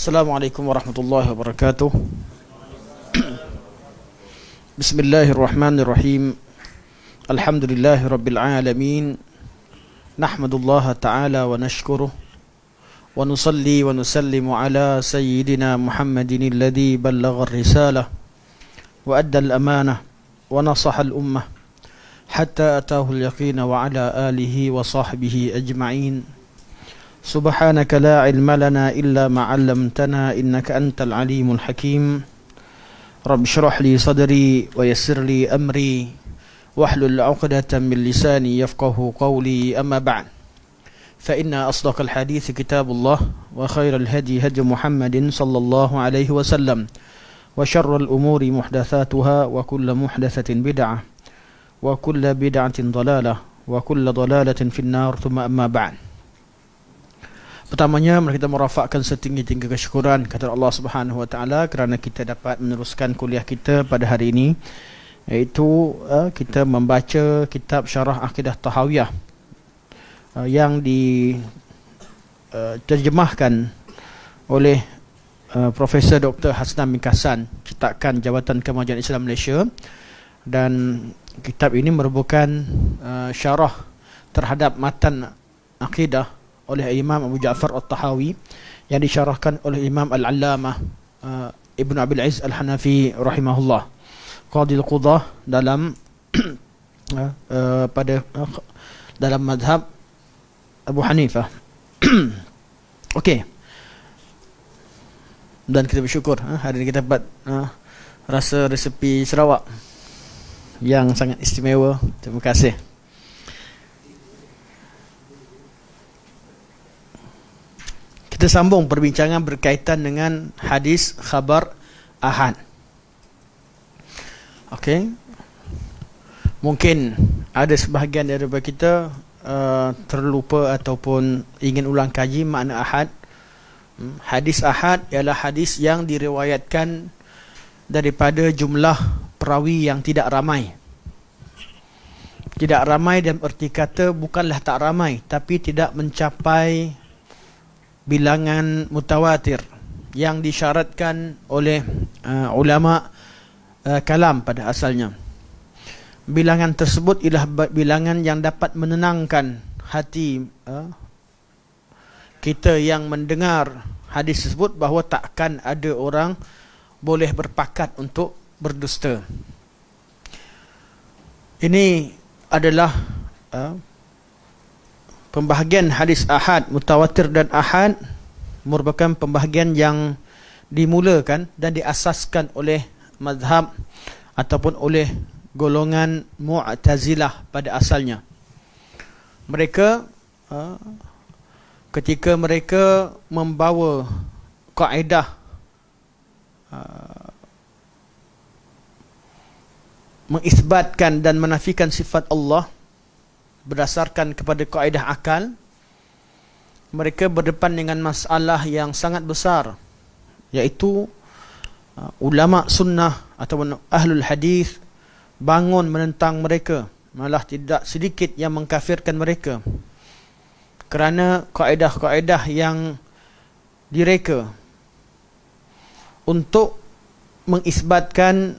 Assalamualaikum warahmatullahi wabarakatuh. Bismillahirrahmanirrahim. Alhamdulillahi rabbil alamin. Nahmadullaha ta'ala wa nashkuruh. Wa nusalli wa nusallimu ala sayyidina Muhammadin alladhi ballagha ar-risalah wa adda al-amanah wa nasaha al-ummah hatta atahu al-yaqina wa ala alihi wa sahbihi ajma'in. Subhanaka la ilma lana illa ma 'allamtana innaka antal alimul hakim. Rabbi shrah li sadri wa yassir li amri wahlul 'uqdatam min lisani yafqahu qawli, amma ba'd. Fa inna asdaqal hadits kitabullah wa khairal hadi hadi Muhammadin sallallahu alaihi wasallam wa syarrul umuri muhdatsatuha wa kullu muhdatsatin bid'ah wa kullu bid'atin dhalalah wa kullu dhalalatin finnar, thumma amma ba'd. Pertamanya, mari kita merafakkan setinggi-tinggi kesyukuran kepada Allah Subhanahu wa taala kerana kita dapat meneruskan kuliah kita pada hari ini, iaitu kita membaca kitab Syarah Aqidah Tahawiyah yang diterjemahkan oleh Profesor Dr. Hasnan bin Kassan, cetakan Jabatan Kemajuan Islam Malaysia, dan kitab ini merupakan syarah terhadap matan akidah oleh Imam Abu Ja'far At-Tahawi yang disyarahkan oleh Imam Al-Allamah Ibn Abil Izz Al-Hanafi rahimahullah, Qadil Qudah dalam dalam mazhab Abu Hanifah. Okey. Dan kita bersyukur hari ini kita dapat rasa resepi Sarawak yang sangat istimewa. Terima kasih. Kita sambung perbincangan berkaitan dengan hadis khabar ahad. Okey. Mungkin ada sebahagian daripada kita terlupa ataupun ingin ulang kaji makna ahad. Hadis ahad ialah hadis yang diriwayatkan daripada jumlah perawi yang tidak ramai. Tidak ramai dalam erti kata bukanlah tak ramai, tapi tidak mencapai bilangan mutawatir yang disyaratkan oleh ulama kalam pada asalnya. Bilangan tersebut ialah bilangan yang dapat menenangkan hati kita yang mendengar hadis tersebut bahawa takkan ada orang boleh berpakat untuk berdusta. Ini adalah pembahagian hadis ahad, mutawatir dan ahad merupakan pembahagian yang dimulakan dan diasaskan oleh mazhab ataupun oleh golongan Mu'tazilah pada asalnya. Mereka ketika mereka membawa kaedah mengisbatkan dan menafikan sifat Allah berdasarkan kepada kaedah akal, mereka berdepan dengan masalah yang sangat besar, iaitu ulama sunnah ataupun ahlul hadis bangun menentang mereka, malah tidak sedikit yang mengkafirkan mereka kerana kaedah-kaedah yang direka untuk mengisbatkan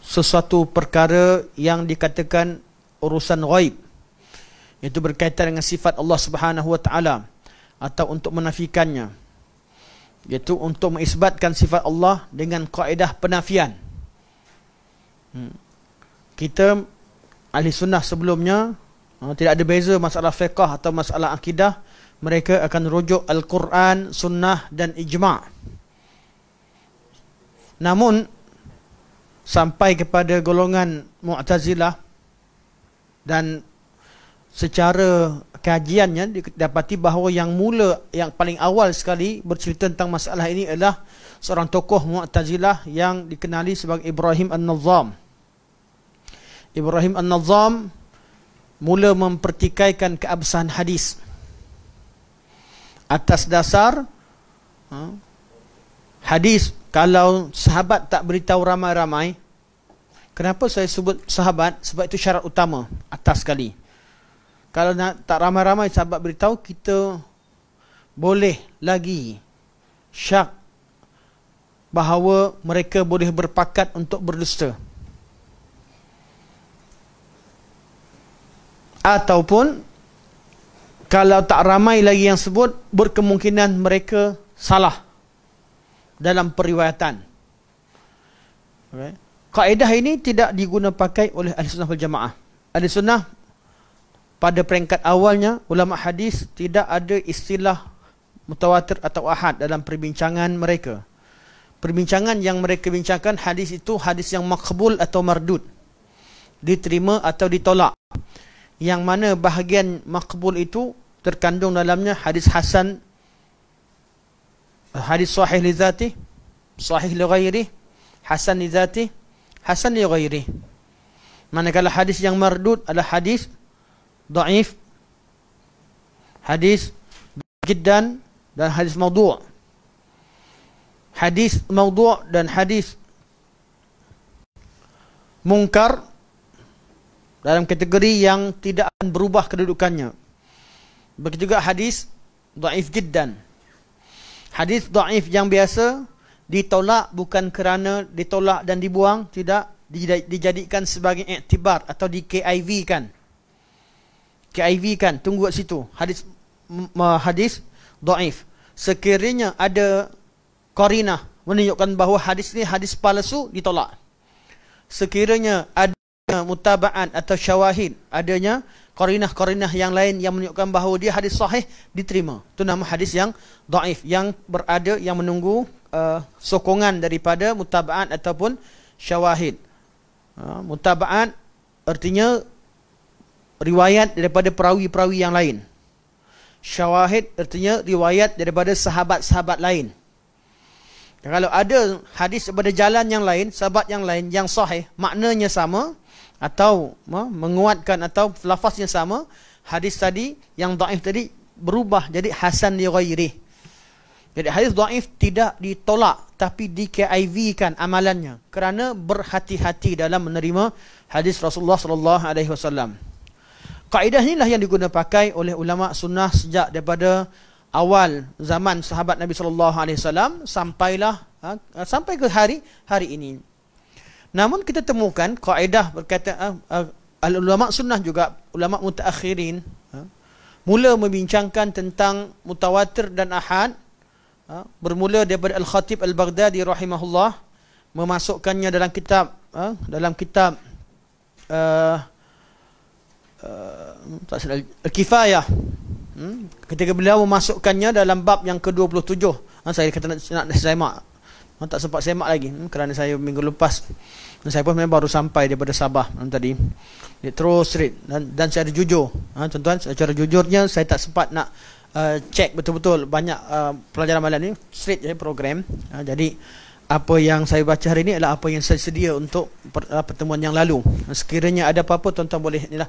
sesuatu perkara yang dikatakan urusan ghaib, iaitu berkaitan dengan sifat Allah Subhanahu wa taala, atau untuk menafikannya, iaitu untuk mengisbatkan sifat Allah dengan kaedah penafian. Kita ahli sunnah sebelumnya tidak ada beza masalah fiqh atau masalah akidah, mereka akan rujuk Al-Quran, sunnah dan ijma'. Namun sampai kepada golongan Mu'tazilah, dan secara kajiannya didapati bahawa yang paling awal sekali bercerita tentang masalah ini adalah seorang tokoh Mu'tazilah yang dikenali sebagai Ibrahim An-Nazzam. Ibrahim An-Nazzam mula mempertikaikan keabsahan hadis atas dasar hadis. Kalau sahabat tak beritahu ramai-ramai, kenapa saya sebut sahabat? Sebab itu syarat utama atas sekali. Kalau tak ramai-ramai sahabat beritahu, kita boleh lagi syak bahawa mereka boleh berpakat untuk berdusta. Ataupun kalau tak ramai lagi yang sebut, berkemungkinan mereka salah dalam periwayatan. Okay. Kaedah ini tidak diguna pakai oleh ahli sunnah wal jamaah. Ahli sunnah pada peringkat awalnya, ulama hadis tidak ada istilah mutawatir atau ahad dalam perbincangan mereka. Perbincangan yang mereka bincangkan, hadis itu hadis yang maqbul atau mardud, diterima atau ditolak. Yang mana bahagian maqbul itu terkandung dalamnya hadis hasan, hadis sahih li zati, sahih li ghairi, hasan li zati, hasan li ghairi. Manakala hadis yang mardud adalah hadis dhaif, hadis jiddan, dan hadis maudhu'. Hadis maudhu' dan hadis munkar dalam kategori yang tidak akan berubah kedudukannya. Begitu juga hadis dhaif jiddan. Hadis dhaif yang biasa ditolak bukan kerana ditolak dan dibuang, tidak, dijadikan sebagai iktibar atau di KIV kan. KIV kan, tunggu kat situ. Hadis dhaif. Sekiranya ada qarinah menunjukkan bahawa hadis ni hadis palsu, ditolak. Sekiranya ada mutaba'an atau syawahid, adanya qarinah-qarinah yang lain yang menunjukkan bahawa dia hadis sahih, diterima. Itu nama hadis yang dhaif, yang berada, yang menunggu sokongan daripada mutaba'an ataupun syawahid. Mutaba'an artinya riwayat daripada perawi-perawi yang lain. Syawahid artinya riwayat daripada sahabat-sahabat lain. Kalau ada hadis daripada jalan yang lain, sahabat yang lain yang sahih, maknanya sama atau menguatkan atau lafaznya sama, hadis tadi yang dhaif tadi berubah jadi hasan li ghairi. Jadi hadis dhaif tidak ditolak, tapi di KIV kan amalannya, kerana berhati-hati dalam menerima hadis Rasulullah sallallahu alaihi wasallam. Kaedah inilah yang digunakan pakai oleh ulama sunnah sejak daripada awal zaman sahabat Nabi sallallahu alaihi wasallam sampai ke hari ini. Namun kita temukan kaedah berkaitan ulama sunnah juga, ulama mutaakhirin mula membincangkan tentang mutawatir dan ahad, bermula daripada Al-Khatib Al-Baghdadi rahimahullah, memasukkannya dalam kitab Al-Kifayah. Ketika beliau memasukkannya dalam bab yang ke-27, saya kata nak semak, tak sempat semak lagi kerana saya minggu lepas, saya pun memang baru sampai daripada Sabah tadi. Dia terus straight dan saya ada jujur, tuan-tuan, secara jujurnya saya tak sempat nak cek betul-betul banyak pelajaran malam ni, straight je program. Jadi apa yang saya baca hari ini adalah apa yang saya sedia untuk pertemuan yang lalu. Sekiranya ada apa-apa, tuan-tuan boleh inilah.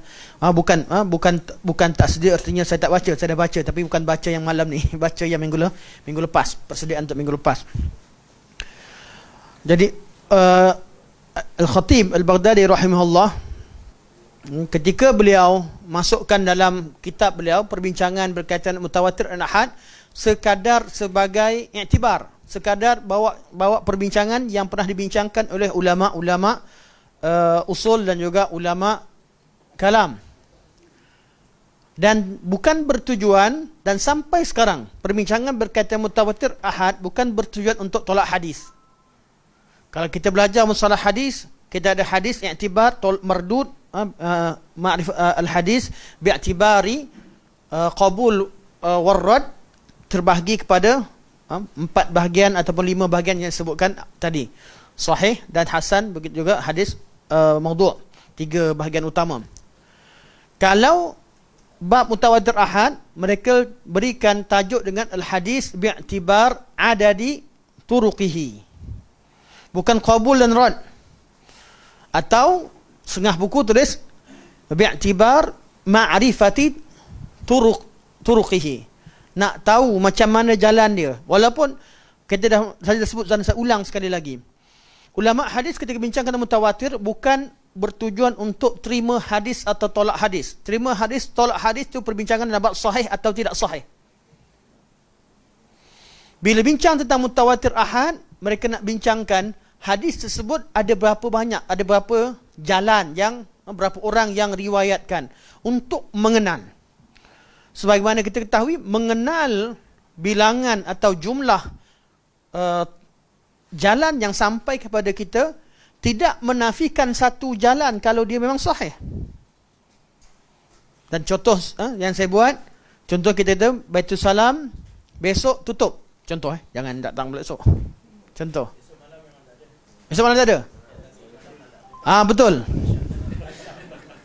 Bukan tak sedia artinya saya tak baca, saya dah baca, tapi bukan baca yang malam ni, baca yang minggu lepas, persediaan untuk minggu lepas. Jadi Al-Khatib Al-Baghdadi rahimahullah, ketika beliau masukkan dalam kitab beliau perbincangan berkaitan mutawatir dan ahad, sekadar sebagai iktibar, sekadar bawa perbincangan yang pernah dibincangkan oleh ulama-ulama usul dan juga ulama kalam, dan bukan bertujuan, dan sampai sekarang perbincangan berkaitan mutawatir ahad bukan bertujuan untuk tolak hadis. Kalau kita belajar mustalah hadis, kita ada hadis i'tibar mardud, ma'rif al-hadis bi'tibari qabul warrad, terbahagi kepada 4 bahagian ataupun 5 bahagian yang disebutkan tadi. Sahih dan hasan, begitu juga hadis maudhu', 3 bahagian utama. Kalau bab mutawatir ahad, mereka berikan tajuk dengan al-hadis bi'tibar adadi turuqihi, bukan qabul dan rad. Atau setengah buku tulis bi'tibar ma'rifati turuqihi, nak tahu macam mana jalan dia. Walaupun kita saya dah sebut dan saya ulang sekali lagi, ulama hadis ketika bincangkan mutawatir bukan bertujuan untuk terima hadis atau tolak hadis. Terima hadis, tolak hadis itu perbincangan dalam bab sahih atau tidak sahih. Bila bincang tentang mutawatir ahad, mereka nak bincangkan hadis tersebut ada berapa banyak, ada berapa jalan yang, berapa orang yang riwayatkan untuk mengenal. Sebagaimana kita ketahui, mengenal bilangan atau jumlah jalan yang sampai kepada kita tidak menafikan satu jalan kalau dia memang sahih. Dan contoh yang saya buat, contoh kita tu Baitul Salam besok tutup. Contoh jangan datang pula esok. Contoh. Besok malam tak ada? Betul.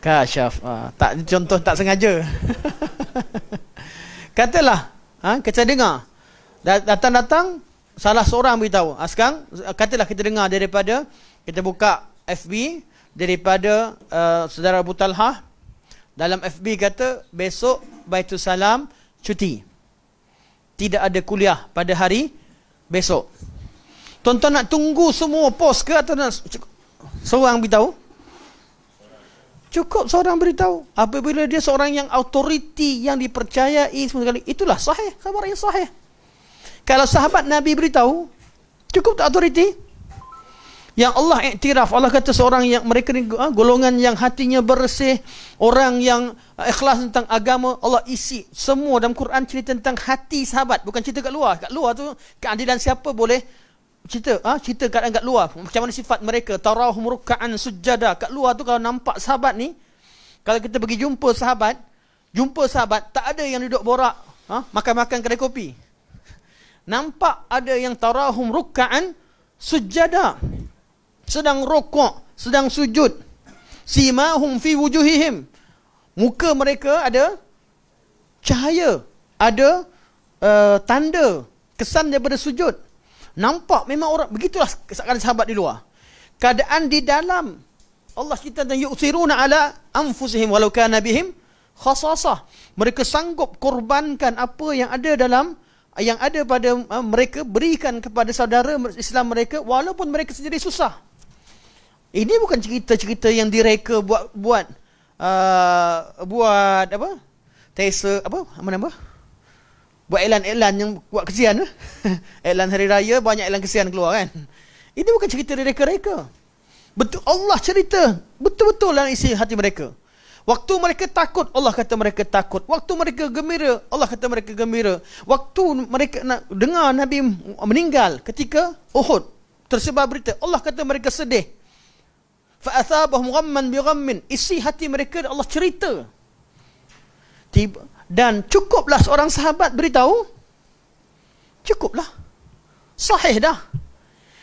Kasyaf. Tak, contoh tak sengaja. Katalah, kita dengar. Datang-datang, salah seorang beritahu. Sekarang, katalah kita dengar daripada, kita buka FB, daripada saudara Abu Talhah. Dalam FB kata, besok Baitul Salam cuti. Tidak ada kuliah pada hari besok. Tuan-tuan nak tunggu semua post ke atau nak seorang beritahu? Cukup seorang beritahu. Apabila dia seorang yang autoriti, yang dipercayai semua sekali, itulah sahih, khabar yang sahih. Kalau sahabat Nabi beritahu, cukup tak autoriti? Yang Allah iktiraf, Allah kata seorang yang, mereka ni golongan yang hatinya bersih, orang yang ikhlas tentang agama, Allah isi semua dalam Quran cerita tentang hati sahabat, bukan cerita kat luar. Kat luar tu keadilan siapa boleh cerita keadaan kat luar, macam mana sifat mereka, tarahum ruk'an sujada. Kat luar tu kalau nampak sahabat ni, kalau kita pergi jumpa sahabat, tak ada yang duduk borak makan-makan kedai kopi. Nampak ada yang tarahum ruk'an sujada, sedang rukuk, sedang sujud. Simahum fi wujuhihim, muka mereka ada cahaya, ada tanda kesan daripada sujud. Nampak memang orang, begitulah keadaan sahabat di luar. Keadaan di dalam, Allah cerita tentang yu'thiruna ala anfusihim walau kana bihim khasasah. Mereka sanggup korbankan apa yang ada dalam, yang ada pada mereka, berikan kepada saudara Islam mereka walaupun mereka sendiri susah. Ini bukan cerita-cerita yang direka buat apa? Teaser apa nama? Buat iklan-iklan yang buat kesian. Iklan hari raya, banyak iklan kesian keluar kan. Ini bukan cerita reka-reka. Betul, Allah cerita betul-betul dalam isi hati mereka. Waktu mereka takut, Allah kata mereka takut. Waktu mereka gembira, Allah kata mereka gembira. Waktu mereka nak dengar Nabi meninggal ketika Uhud, tersebar berita, Allah kata mereka sedih. Fa'athabahum ghamman bi ghammin. Isi hati mereka Allah cerita. Dan cukuplah seorang sahabat beritahu, cukuplah, sahih dah.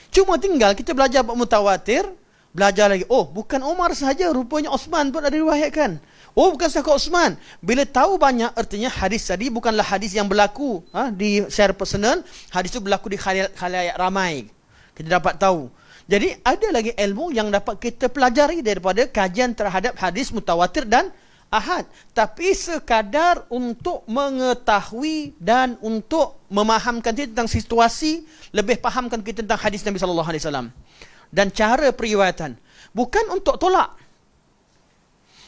Cuma tinggal kita belajar mutawatir, belajar lagi, oh bukan Umar sahaja, rupanya Osman pun ada riwayatkan. Oh bukan sahaja Osman. Bila tahu banyak, artinya hadis tadi bukanlah hadis yang berlaku di secara personal, hadis itu berlaku di khalayak ramai. Kita dapat tahu. Jadi ada lagi ilmu yang dapat kita pelajari daripada kajian terhadap hadis mutawatir dan ahad. Tapi sekadar untuk mengetahui dan untuk memahamkan kita tentang situasi, lebih fahamkan kita tentang hadis Nabi SAW dan cara periwayatan, bukan untuk tolak.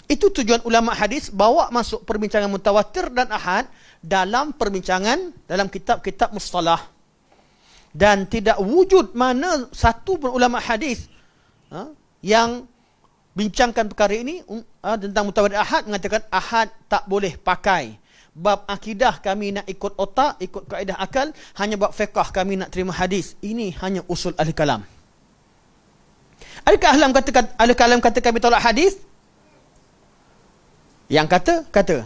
Itu tujuan ulama hadis, bawa masuk perbincangan mutawatir dan ahad dalam perbincangan dalam kitab-kitab mustalah. Dan tidak wujud mana satu pun ulama hadis yang bincangkan perkara ini tentang mutawatir ahad mengatakan ahad tak boleh pakai. Bab akidah kami nak ikut otak, ikut kaedah akal. Hanya bab fiqh kami nak terima hadis. Ini hanya usul ahli kalam. Adakah ahli kalam kata kami tolak hadis? Yang kata.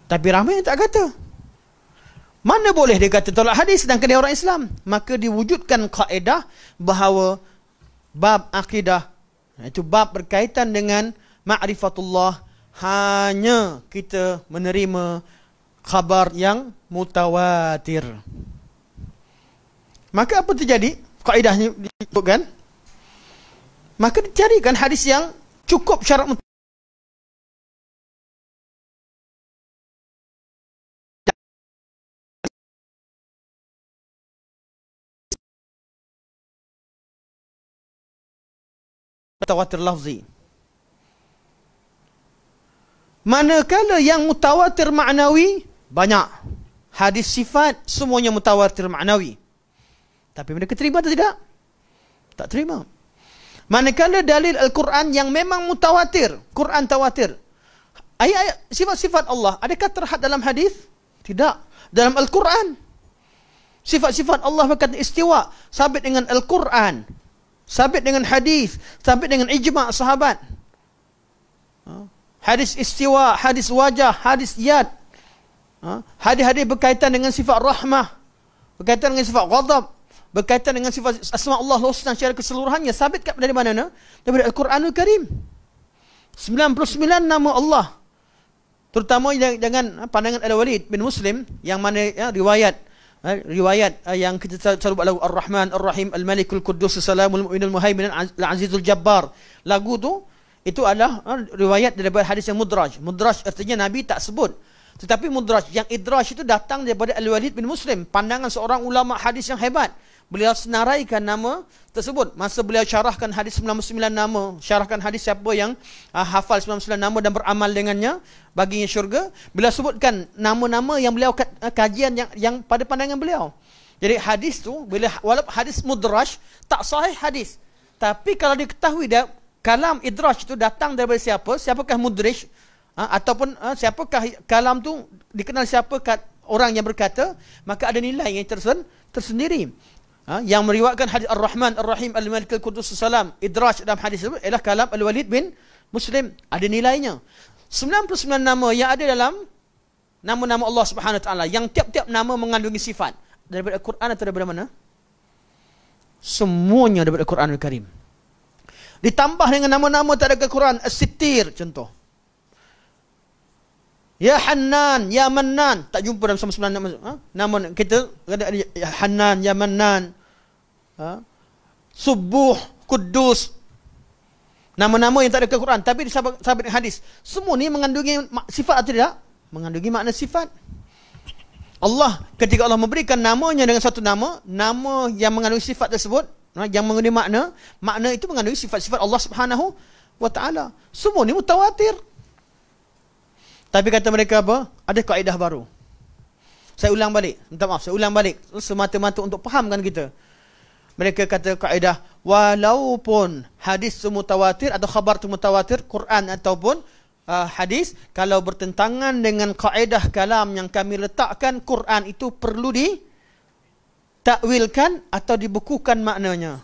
Tapi ramai yang tak kata. Mana boleh dia kata tolak hadis sedangkan dia orang Islam? Maka diwujudkan kaedah bahawa bab akidah, itu bab berkaitan dengan ma'rifatullah, hanya kita menerima khabar yang mutawatir. Maka apa terjadi? Kaedahnya disebutkan. Maka dicarikan hadis yang cukup syarat mutawatir lafzi. Manakala yang mutawatir ma'nawi banyak. hadis sifat, semuanya mutawatir ma'nawi. Tapi mereka terima atau tidak? Tak terima. Manakala dalil Al-Quran yang memang mutawatir, Quran tawatir, ayat-ayat sifat-sifat Allah, adakah terhad dalam hadis? Tidak. Dalam Al-Quran, sifat-sifat Allah berkata istiwa, sabit dengan Al-Quran, sabit dengan hadis, sabit dengan ijma' sahabat. Hadis istiwa, hadis wajah, hadis yad, hadis-hadis berkaitan dengan sifat rahmah, berkaitan dengan sifat ghadab, berkaitan dengan sifat asma Allah husna secara keseluruhannya, sabit dari mana? Daripada Al-Quranul Karim. 99 nama Allah. Terutama dengan pandangan Al-Walid bin Muslim, yang mana riwayat yang kita selalu buat lagu Ar-Rahman, Ar-Rahim, Al-Malikul Quddus, Salamul Mu'minul Muhaimin, Al-Azizul Jabbar. Lagu tu, itu adalah riwayat daripada hadis yang mudraj. Mudraj artinya Nabi tak sebut. Tetapi mudraj, yang idraj itu datang daripada Al-Walid bin Muslim, pandangan seorang ulama hadis yang hebat. Beliau senaraikan nama tersebut. Masa beliau syarahkan hadis 99 nama, syarahkan hadis siapa yang hafal 99 nama dan beramal dengannya, baginya syurga, beliau sebutkan nama-nama yang beliau kajian yang pada pandangan beliau. Jadi hadis tu, walaupun hadis mudraj, tak sahih hadis. Tapi kalau diketahui dia, kalam idraj itu datang daripada siapa? Siapakah mudraj? Ataupun siapakah kalam tu, dikenal siapakah orang yang berkata, maka ada nilai yang tersendiri. Yang meriwayatkan hadis Ar-Rahman, Ar-Rahim, Al-Malikul Quddus Salam, idraj dalam hadis itu ialah kalam Al-Walid bin Muslim. Ada nilainya. 99 nama yang ada dalam nama-nama Allah Subhanahu Wa Taala, yang tiap-tiap nama mengandungi sifat, daripada Al-Quran atau daripada mana? Semuanya daripada Al-Quran Al-Karim. Ditambah dengan nama-nama tak ada ke Quran. As-Sittir contoh. Ya Hannan, Ya Mannan, tak jumpa dalam sama-sama nama. Nama kita ada Ya Hannan, Ya Mannan, Subuh, Kudus. Nama-nama yang tak ada ke Quran, tapi disabit hadis. Semua ni mengandungi sifat atau tidak? Mengandungi makna sifat. Allah, ketika Allah memberikan namanya dengan satu nama yang mengandungi sifat tersebut, yang mengandungi makna itu mengandungi sifat-sifat Allah Subhanahu Wa Taala. Semua ni mutawatir. Tapi kata mereka apa? Ada kaedah baru. Saya ulang balik. Minta maaf, saya ulang balik. Semata-mata untuk fahamkan kita. Mereka kata kaedah, walaupun hadis itu mutawatir atau khabar itu mutawatir, Quran ataupun hadis, kalau bertentangan dengan kaedah kalam yang kami letakkan, Quran itu perlu ditakwilkan atau dibukukan maknanya.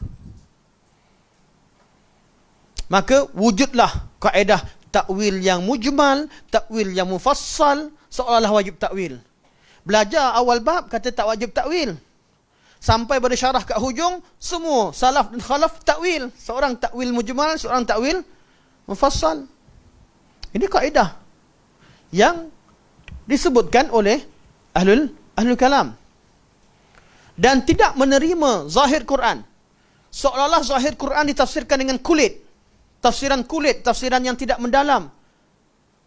Maka wujudlah kaedah takwil yang mujmal, takwil yang mufassal, seolah-olah wajib takwil. Belajar awal bab kata tak wajib takwil. Sampai pada syarah kat hujung, semua salaf dan khalaf takwil. Seorang takwil mujmal, seorang takwil mufassal. Ini kaedah yang disebutkan oleh ahlul kalam. Dan tidak menerima zahir Quran. Seolah-olah zahir Quran ditafsirkan dengan kulit. Tafsiran kulit, tafsiran yang tidak mendalam.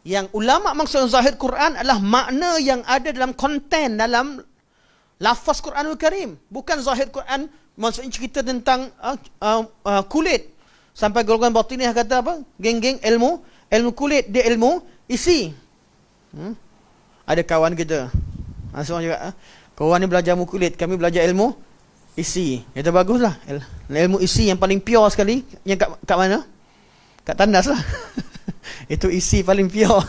Yang ulama maksud zahir Quran adalah makna yang ada dalam konten, dalam lafaz Quranul Karim. Bukan zahir Quran maksudnya cerita tentang kulit. Sampai golongan batiniah kata apa? Geng-geng ilmu kulit, dia ilmu isi. Ada kawan kita, seorang juga, kawan ni belajar ilmu kulit, kami belajar ilmu isi. Kata baguslah. Ilmu isi yang paling pure sekali, yang kat mana? Kat tandas lah. Itu isi paling pure.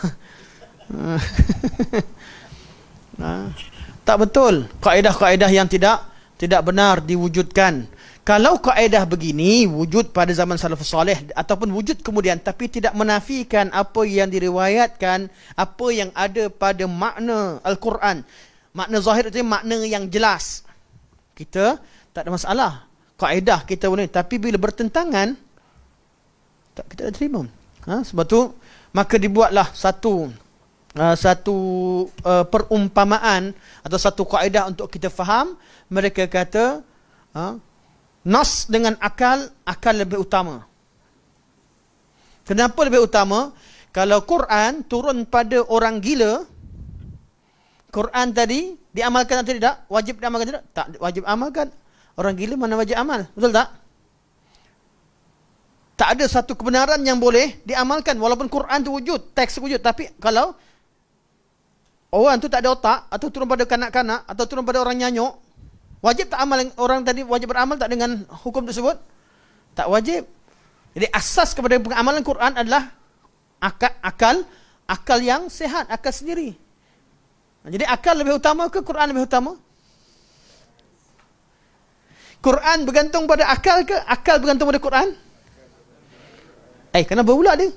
Tak betul. Kaedah-kaedah yang tidak benar diwujudkan. Kalau kaedah begini wujud pada zaman salafus salih ataupun wujud kemudian, tapi tidak menafikan apa yang diriwayatkan, apa yang ada pada makna Al-Quran. Makna zahir itu makna yang jelas. Kita tak ada masalah. Kaedah kita boleh. Tapi bila bertentangan, kita tak terima. Sebab tu maka dibuatlah satu perumpamaan atau satu kaedah untuk kita faham. Mereka kata nas dengan akal lebih utama. Kenapa lebih utama? Kalau Quran turun pada orang gila, Quran tadi diamalkan atau tidak? Wajib diamalkan tidak? Tak wajib amalkan. Orang gila mana wajib amal? Betul tak? Tak ada satu kebenaran yang boleh diamalkan. Walaupun Quran itu wujud, teks wujud. Tapi kalau orang tu tak ada otak, atau turun pada kanak-kanak, atau turun pada orang nyanyuk, wajib tak amal, orang tadi wajib beramal tak dengan hukum tersebut? Tak wajib. Jadi asas kepada pengamalan Quran adalah akal yang sehat, akal sendiri. Jadi akal lebih utama ke Quran lebih utama? Quran bergantung pada akal ke akal bergantung pada Quran? Kena berulang dia.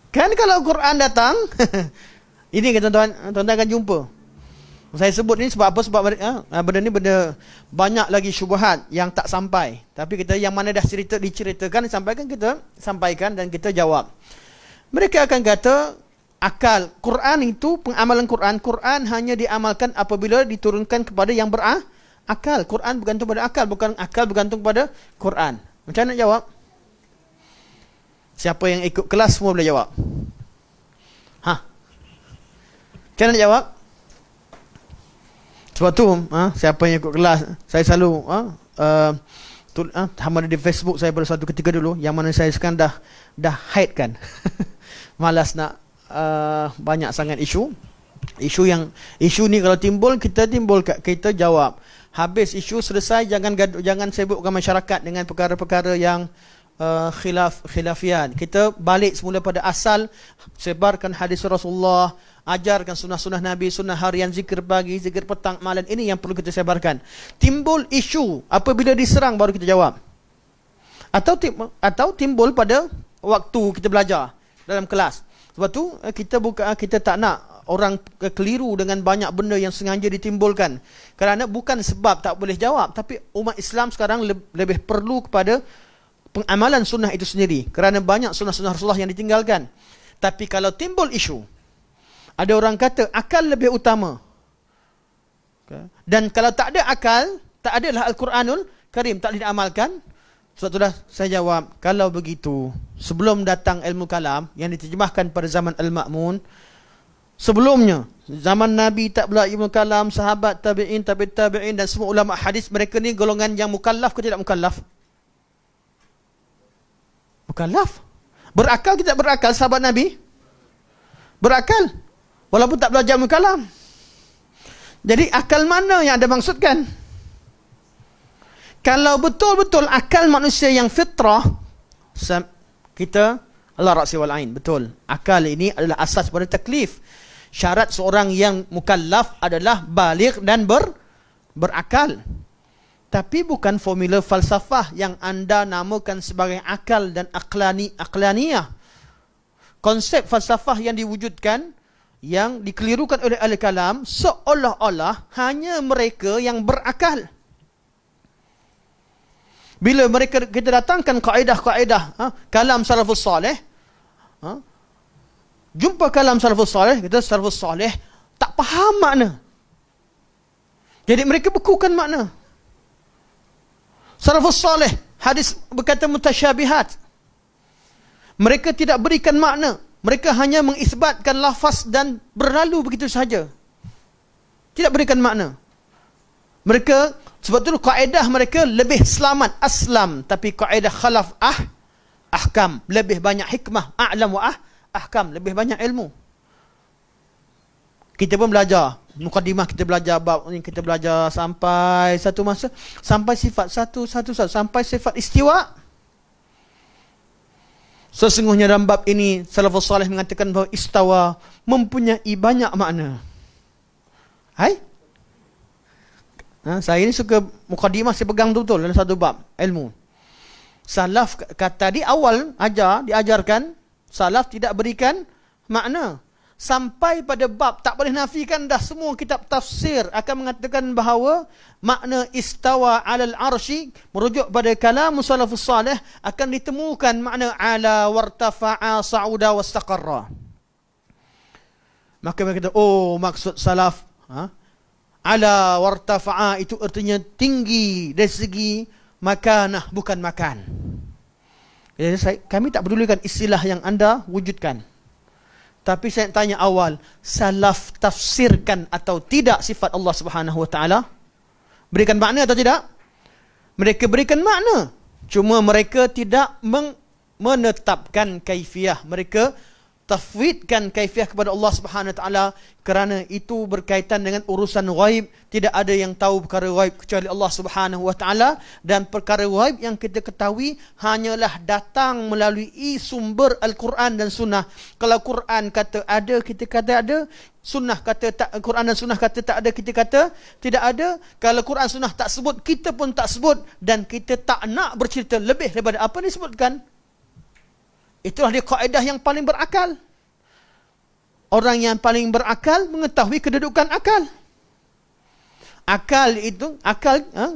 Kan kalau Quran datang ini kan tuan-tuan akan jumpa. Saya sebut ni sebab apa? Sebab benda ni benda banyak lagi syubhat yang tak sampai. Tapi kita yang mana dah diceritakan, disampaikan, kita sampaikan dan kita jawab. Mereka akan kata akal Quran itu, pengamalan Quran hanya diamalkan apabila diturunkan kepada yang berakal. Quran bergantung pada akal, bukan akal bergantung pada Quran. Macam mana nak jawab? Siapa yang ikut kelas semua boleh jawab. Macam mana nak jawab? Sebab tu siapa yang ikut kelas, saya selalu hamba di Facebook saya pada suatu ketika dulu, yang mana saya sekarang dah hide kan. Malas nak banyak sangat isu ni kalau timbul, kita jawab. Habis isu selesai, jangan sibukkan masyarakat dengan perkara-perkara yang khilafian. Kita balik semula pada asal, sebarkan hadis Rasulullah, ajarkan sunnah-sunnah Nabi, sunnah harian, zikir pagi, zikir petang, malam. Ini yang perlu kita sebarkan. Timbul isu apabila diserang baru kita jawab. Atau timbul pada waktu kita belajar dalam kelas. Sebab tu kita tak nak orang keliru dengan banyak benda yang sengaja ditimbulkan. Kerana bukan sebab tak boleh jawab, tapi umat Islam sekarang lebih perlu kepada pengamalan sunnah itu sendiri. Kerana banyak sunnah-sunnah Rasulullah yang ditinggalkan. Tapi kalau timbul isu, ada orang kata akal lebih utama. Dan kalau tak ada akal, tak adalah Al-Quranul Karim, tak boleh diamalkan. Sebab itulah saya jawab, kalau begitu, sebelum datang ilmu kalam yang diterjemahkan pada zaman Al-Ma'mun, sebelumnya, zaman Nabi tak pula ilmu kalam, sahabat, tabi'in, tabi'in dan semua ulama hadis, mereka ni golongan yang mukallaf ke tidak mukallaf? Mukallaf. Berakal ke tidak berakal sahabat Nabi? Berakal. Walaupun tak belajar ilmu kalam. Jadi akal mana yang anda maksudkan? Kalau betul-betul akal manusia yang fitrah, kita Allah ra'si wal ain, betul. Akal ini adalah asas pada taklif. Syarat seorang yang mukallaf adalah baligh dan berakal. Tapi bukan formula falsafah yang anda namakan sebagai akal dan aqlaniyah. Konsep falsafah yang diwujudkan, yang dikelirukan oleh ahli kalam, seolah-olah hanya mereka yang berakal. Bila kita datangkan kaedah-kaedah kalam salafus salih, jumpa kalam salafus salih, kita salafus salih tak faham makna. Jadi mereka bekukan makna. Salafus salih, hadis berkata mutasyabihat. Mereka tidak berikan makna. Mereka hanya mengisbatkan lafaz dan berlalu begitu saja. Tidak berikan makna. Mereka, sebab itu kaedah mereka lebih selamat, aslam. Tapi kaedah khalaf ahkam. Lebih banyak hikmah, a'lam wa ahkam. Lebih banyak ilmu. Kita pun belajar. Muqaddimah kita belajar bab ni, kita belajar sampai satu masa, sampai sifat satu, sampai sifat istiwa. Sesungguhnya dalam bab ini salafus salih mengatakan bahawa istawa mempunyai banyak makna. Saya ni suka muqaddimah, saya pegang betul dalam satu bab ilmu. Salaf kata di awal diajarkan, salaf tidak berikan makna. Sampai pada bab tak boleh nafikan dah, semua kitab tafsir akan mengatakan bahawa makna istawa alal arsy merujuk pada kalam salafus salih akan ditemukan makna ala wartafa'a sa'uda wastaqarra. Maka mereka kata, oh maksud salaf ala wartafa'a itu artinya tinggi dari segi makanah, bukan makan. Jadi kami tak pedulikan istilah yang anda wujudkan. Tapi saya tanya awal, salaf tafsirkan atau tidak sifat Allah Subhanahu Wa Taala? Berikan makna atau tidak? Mereka berikan makna. Cuma mereka tidak menetapkan kaifiyah. Mereka tafwidkan kaifiah kepada Allah Subhanahu Wa Taala, kerana itu berkaitan dengan urusan ghaib. Tidak ada yang tahu perkara ghaib kecuali Allah Subhanahu Wa Taala, dan perkara ghaib yang kita ketahui hanyalah datang melalui sumber Al-Quran dan Sunnah. Kalau Quran kata ada, kita kata ada. Sunnah kata tak, Quran dan Sunnah kata tak ada, kita kata tidak ada. Kalau Quran Sunnah tak sebut, kita pun tak sebut, dan kita tak nak bercerita lebih daripada apa disebutkan. Itulah dia kaedah yang paling berakal. Orang yang paling berakal mengetahui kedudukan akal. Akal itu,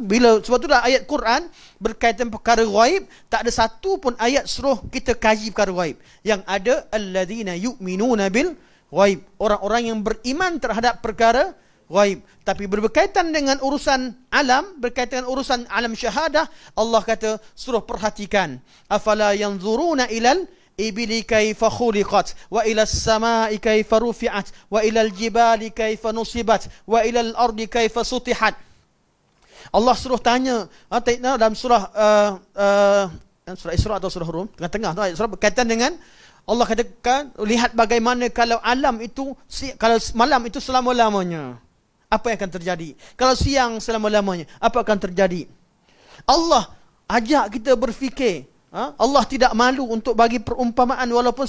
bila, sebab itulah ayat Quran berkaitan perkara ghaib, tak ada satu pun ayat suruh kita kaji perkara ghaib. Yang ada, alladzina yu'minuna bil ghaib, orang-orang yang beriman terhadap perkara ghaib. Tapi berkaitan dengan urusan alam, berkaitan dengan urusan alam syahadah, Allah kata suruh perhatikan. Afala yanzuruna ilal ibili kaifa khuliqat, wa ilal samai kaifa rufi'at, wa ilal jibali kaifa nusibat, wa ilal ardi kaifa sutihat. Allah suruh tanya dalam surah surah Isra atau surah Rum, tengah-tengah tu ayat surah berkaitan dengan Allah katakan, lihat bagaimana kalau alam itu, kalau malam itu selama-lamanya, apa yang akan terjadi? Kalau siang selama-lamanya, apa akan terjadi? Allah ajak kita berfikir. Allah tidak malu untuk bagi perumpamaan, walaupun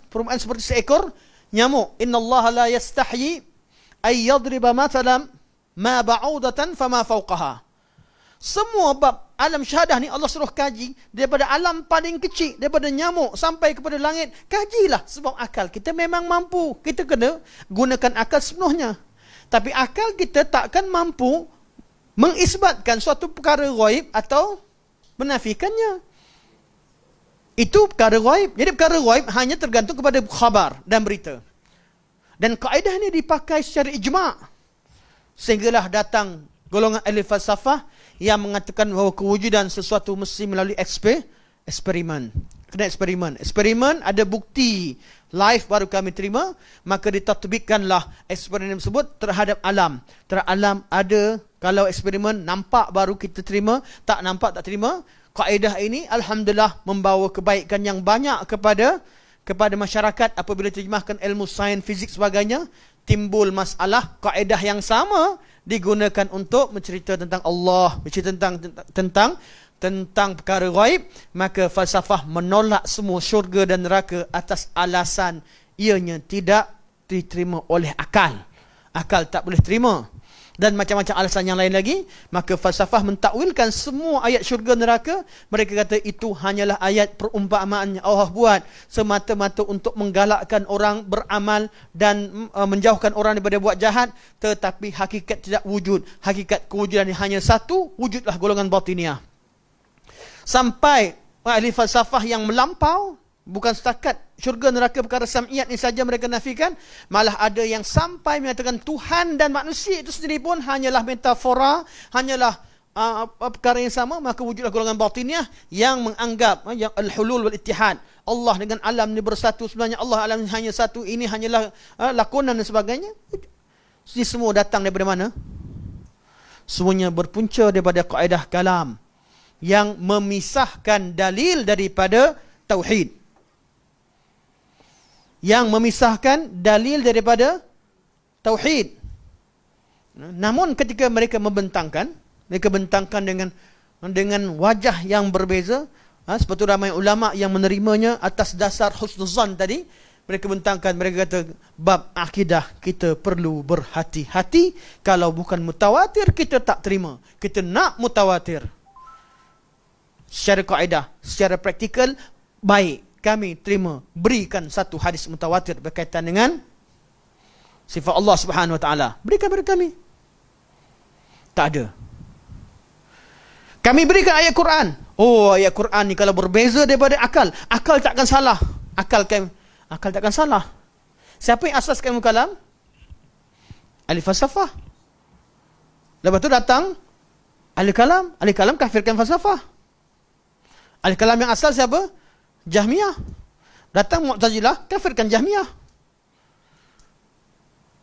perumpamaan seperti seekor nyamuk. Innallaha la yastahyi ay yadriba mathalan ma ba'udatan fama fawqaha. Semua bab alam syahadah ni Allah suruh kaji, daripada alam paling kecil, daripada nyamuk sampai kepada langit. Kajilah, sebab akal kita memang mampu. Kita kena gunakan akal sepenuhnya. Tapi akal kita takkan mampu mengisbatkan suatu perkara ghaib atau menafikannya. Itu perkara ghaib. Jadi perkara ghaib hanya tergantung kepada khabar dan berita. Dan kaedah ini dipakai secara ijma'. Sehinggalah datang golongan ahli falsafah yang mengatakan bahawa kewujudan sesuatu mesti melalui eksperimen. Kena eksperimen. Eksperimen ada bukti live baru kami terima, maka ditatbikkanlah eksperimen tersebut terhadap alam. Terhadap alam ada, kalau eksperimen nampak baru kita terima, tak nampak tak terima. Kaedah ini alhamdulillah membawa kebaikan yang banyak kepada masyarakat. Apabila terjemahkan ilmu sains, fizik sebagainya, timbul masalah, kaedah yang sama digunakan untuk mencerita tentang Allah, mencerita tentang perkara ghaib, maka falsafah menolak semua syurga dan neraka atas alasan ianya tidak diterima oleh akal. Akal tak boleh terima. Dan macam-macam alasan yang lain lagi. Maka falsafah mentakwilkan semua ayat syurga neraka. Mereka kata itu hanyalah ayat perumpamaan yang Allah buat semata-mata untuk menggalakkan orang beramal dan menjauhkan orang daripada buat jahat. Tetapi hakikat tidak wujud. Hakikat kewujudan hanya satu, wujudlah golongan batiniah. Sampai ahli falsafah yang melampau, bukan setakat syurga neraka perkara sam'iyat ni saja mereka nafikan, malah ada yang sampai mengatakan Tuhan dan manusia itu sendiri pun hanyalah metafora, hanyalah perkara yang sama. Maka wujudlah golongan batiniah yang menganggap yang al-hulul wal ittihad, Allah dengan alam ni bersatu, sebenarnya Allah alam hanya satu, ini hanyalah lakonan dan sebagainya. Ini semua datang daripada mana? Semuanya berpunca daripada kaedah kalam yang memisahkan dalil daripada tauhid, yang memisahkan dalil daripada tauhid. Namun ketika mereka membentangkan dengan wajah yang berbeza, seperti ramai ulama yang menerimanya atas dasar husnuzan tadi. Mereka bentangkan, mereka kata bab akidah kita perlu berhati-hati. Kalau bukan mutawatir kita tak terima, kita nak mutawatir. Secara kaedah, secara praktikal, baik kami terima, berikan satu hadis mutawatir berkaitan dengan sifat Allah Subhanahu Wa Taala. Berikan kepada kami. Tak ada. Kami berikan ayat Quran. Oh, ayat Quran ni kalau berbeza daripada akal, akal takkan salah. Akal takkan salah. Siapa yang asaskan ilmu kalam? Ahli falsafah. Lepas tu datang ahli kalam. Ahli kalam kafirkan falsafah. Ahli kalam yang asal siapa? Jahmiyah. Datang Mu'tazilah, kafirkan Jahmiyah.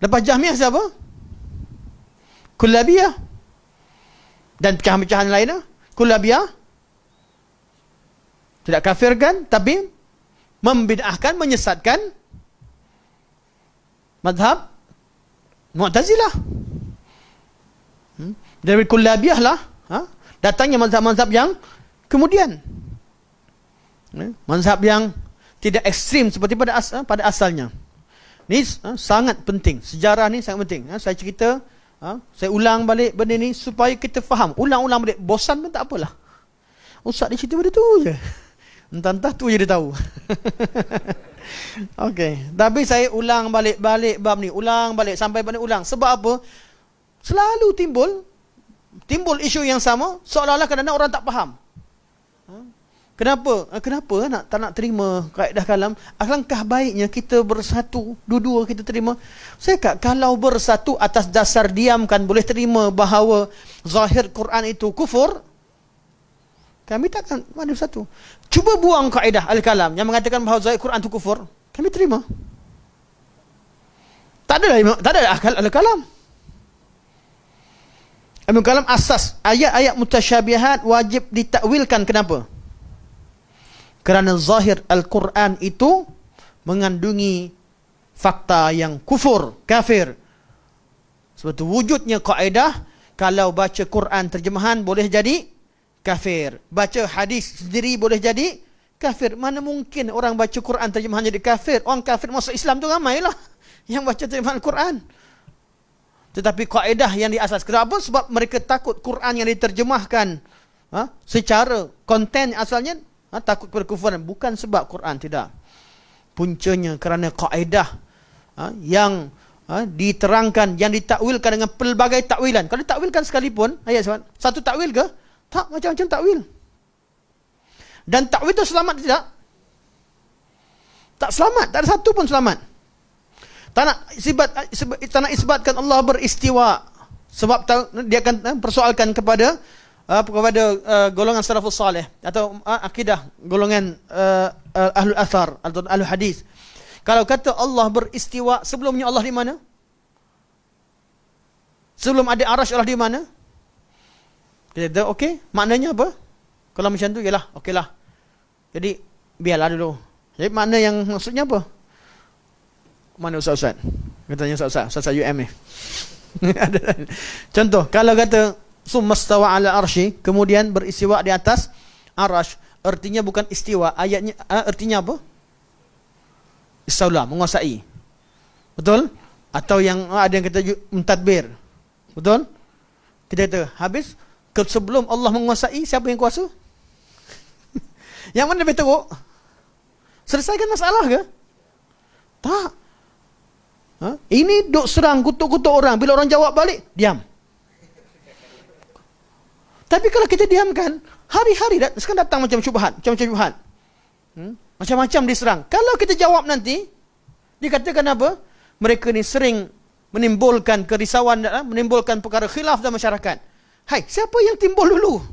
Lepas Jahmiyah siapa? Kullabiyah. Dan pecahan-pecahan lainnya. Kullabiyah tidak kafirkan, tapi membid'ahkan, menyesatkan Mazhab Mu'tazilah. Dari Kullabiyah lah datangnya mazhab-mazhab yang kemudian. Mazhab yang tidak ekstrim seperti pada asalnya. Ni sangat penting. Sejarah ni sangat penting. Saya cerita, saya ulang balik benda ni supaya kita faham. Ulang-ulang balik. Bosan pun tak apalah. Ustaz dia cerita benda tu je. Entah-entah tu je dia tahu. Okey. Tapi saya ulang balik bab ni. Ulang balik sampai balik ulang. Sebab apa? Selalu timbul isu yang sama, seolah-olah kadang-kadang orang tak faham. Kenapa tak nak terima kaedah kalam? Alangkah baiknya kita bersatu, dua-dua kita terima. Saya kata kalau bersatu atas dasar diamkan boleh terima bahawa zahir Quran itu kufur, kami takkan mana bersatu. Cuba buang kaedah al-kalam yang mengatakan bahawa zahir Quran itu kufur, kami terima. Tak ada akal al-kalam. Al-kalam asas ayat-ayat mutasyabihat wajib ditakwilkan. Kenapa? Kerana zahir Al-Quran itu mengandungi fakta yang kufur, kafir. Sebab itu wujudnya kaedah, kalau baca Quran terjemahan boleh jadi kafir. Baca hadis sendiri boleh jadi kafir. Mana mungkin orang baca Quran terjemahan jadi kafir? Orang kafir masuk Islam tu ramailah yang baca terjemahan Quran. Tetapi kaedah yang diasas. Kenapa? Sebab mereka takut Quran yang diterjemahkan secara konten asalnya takut kepada kufuran. Bukan sebab Quran, tidak. Puncanya kerana kaedah yang diterangkan, yang ditakwilkan dengan pelbagai takwilan. Kalau ditakwilkan sekalipun, satu takwil ke? Tak, macam-macam takwil. Dan takwil itu selamat tidak? Tak selamat, tak ada satu pun selamat. Tak nak isbatkan Allah beristiwa. Sebab dia akan persoalkan kepada golongan salafus salih atau akidah golongan ahlul athar atau ahlul hadis. Kalau kata Allah beristiwa, sebelumnya Allah di mana? Sebelum ada arasy Allah di mana? Kita kata okey, maknanya apa? Kalau macam tu ialah okeylah. Jadi biarlah dulu. Jadi makna yang maksudnya apa? Mana ustaz-ustaz? Katanya ustaz UM ni. Contoh, kalau kata summastawa ala arsy, kemudian beristiwa di atas arasy, artinya bukan istiwa, ayatnya artinya apa? Istaula, menguasai. Betul? Atau yang ada yang kata mentadbir. Betul? Kita kata habis sebelum Allah menguasai, siapa yang kuasa? Yang mana lebih teruk? Selesaikan masalah ke? Tak. Ini duk serang, kutuk-kutuk orang. Bila orang jawab balik, diam. Tapi kalau kita diamkan, hari-hari sekarang datang macam syubhat, macam-macam diserang. Kalau kita jawab nanti, dikatakan apa? Mereka ni sering menimbulkan kerisauan, menimbulkan perkara khilaf dalam masyarakat. Hai, siapa yang timbul dulu?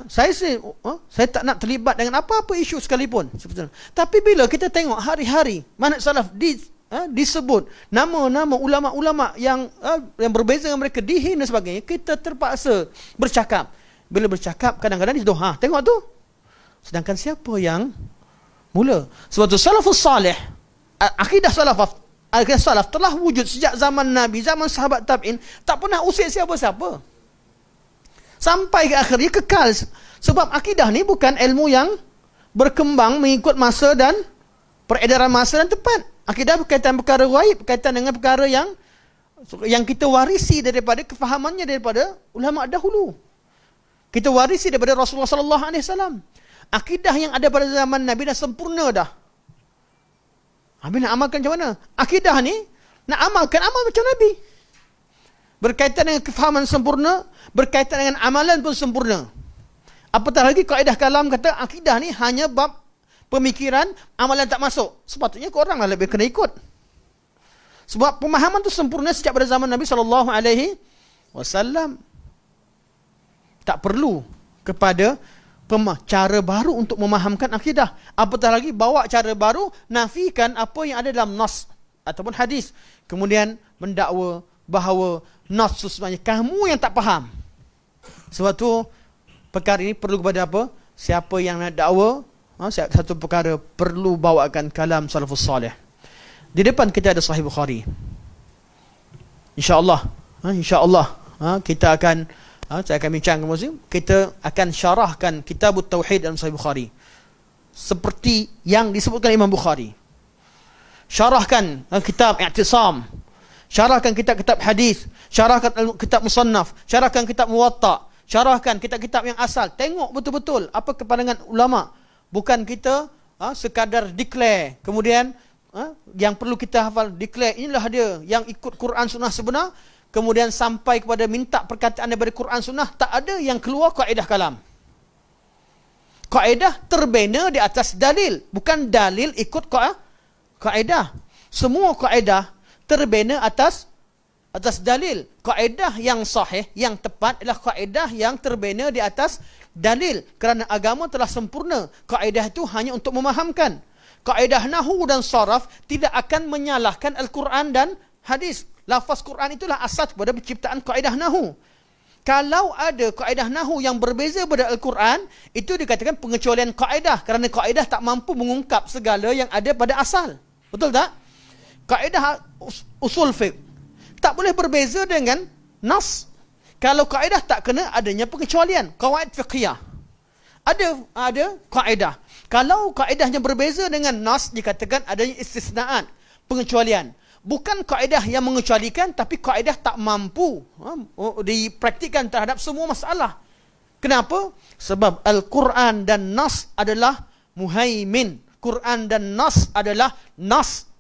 Saya tak nak terlibat dengan apa-apa isu sekalipun. Tapi bila kita tengok hari-hari manhaj salaf disebut nama-nama ulama-ulama yang berbeza dengan mereka, dihina sebagainya, kita terpaksa bercakap. Bila bercakap kadang-kadang disitu, tengok tu. Sedangkan siapa yang mula? Sebab tu salafus salih, akidah salaf telah wujud sejak zaman Nabi, zaman sahabat tabi'in, tak pernah usik siapa-siapa. Sampai ke akhirnya kekal. Sebab akidah ni bukan ilmu yang berkembang mengikut masa dan peredaran masa dan tempat. Akidah berkaitan perkara ghaib, berkaitan dengan perkara yang kita warisi daripada kefahamannya daripada ulama dahulu. Kita warisi daripada Rasulullah sallallahu alaihi wasallam. Akidah yang ada pada zaman Nabi dah sempurna dah. Habis nak amalkan macam mana? Akidah ni nak amal macam Nabi. Berkaitan dengan kefahaman sempurna, berkaitan dengan amalan pun sempurna. Apatah lagi kaedah kalam kata akidah ni hanya bab pemikiran, amalan tak masuk. Sepatutnya korang lah lebih kena ikut. Sebab pemahaman tu sempurna sejak pada zaman Nabi SAW. Tak perlu kepada cara baru untuk memahamkan akidah. Apatah lagi bawa cara baru, nafikan apa yang ada dalam nas ataupun hadis. Kemudian mendakwa bahawa nas sebenarnya kamu yang tak faham. Sebab tu perkara ini perlu kepada apa? Siapa yang nak dakwa, satu perkara perlu bawakan kalam salafus salih. Di depan kita ada Sahih Bukhari. InsyaAllah, InsyaAllah, kita akan, saya akan bincang dengan Muslim, kita akan syarahkan Kitabut Tauhid dalam Sahih Bukhari seperti yang disebutkan Imam Bukhari. Syarahkan kitab I'tisam, syarahkan kitab-kitab hadis, syarahkan kitab Musannaf, syarahkan kitab Muwatta, syarahkan kitab-kitab yang asal. Tengok betul-betul apa kepandangan ulama. Bukan kita sekadar declare, kemudian yang perlu kita hafal, declare inilah dia yang ikut Quran Sunnah sebenar, kemudian sampai kepada minta perkataan daripada Quran Sunnah, tak ada yang keluar kaedah kalam. Kaedah terbina di atas dalil, bukan dalil ikut kaedah. Semua kaedah terbina atas dalil. Kaedah yang sahih, yang tepat adalah kaedah yang terbina di atas dalil. Kerana agama telah sempurna. Kaedah itu hanya untuk memahamkan. Kaedah nahwu dan saraf tidak akan menyalahkan Al-Quran dan hadis. Lafaz Quran itulah asas kepada penciptaan kaedah nahwu. Kalau ada kaedah nahwu yang berbeza pada Al-Quran, itu dikatakan pengecualian kaedah. Kerana kaedah tak mampu mengungkap segala yang ada pada asal. Betul tak? Kaedah usul fiqh tak boleh berbeza dengan nas. Kalau kaedah tak kena adanya pengecualian. Qawaid fiqhiyah. Ada kaedah. Kalau kaedahnya berbeza dengan nas, dikatakan adanya istisnaat, pengecualian. Bukan kaedah yang mengecualikan, tapi kaedah tak mampu dipraktikkan terhadap semua masalah. Kenapa? Sebab Al-Quran dan nas adalah muhaimin. Quran dan nas adalah nas.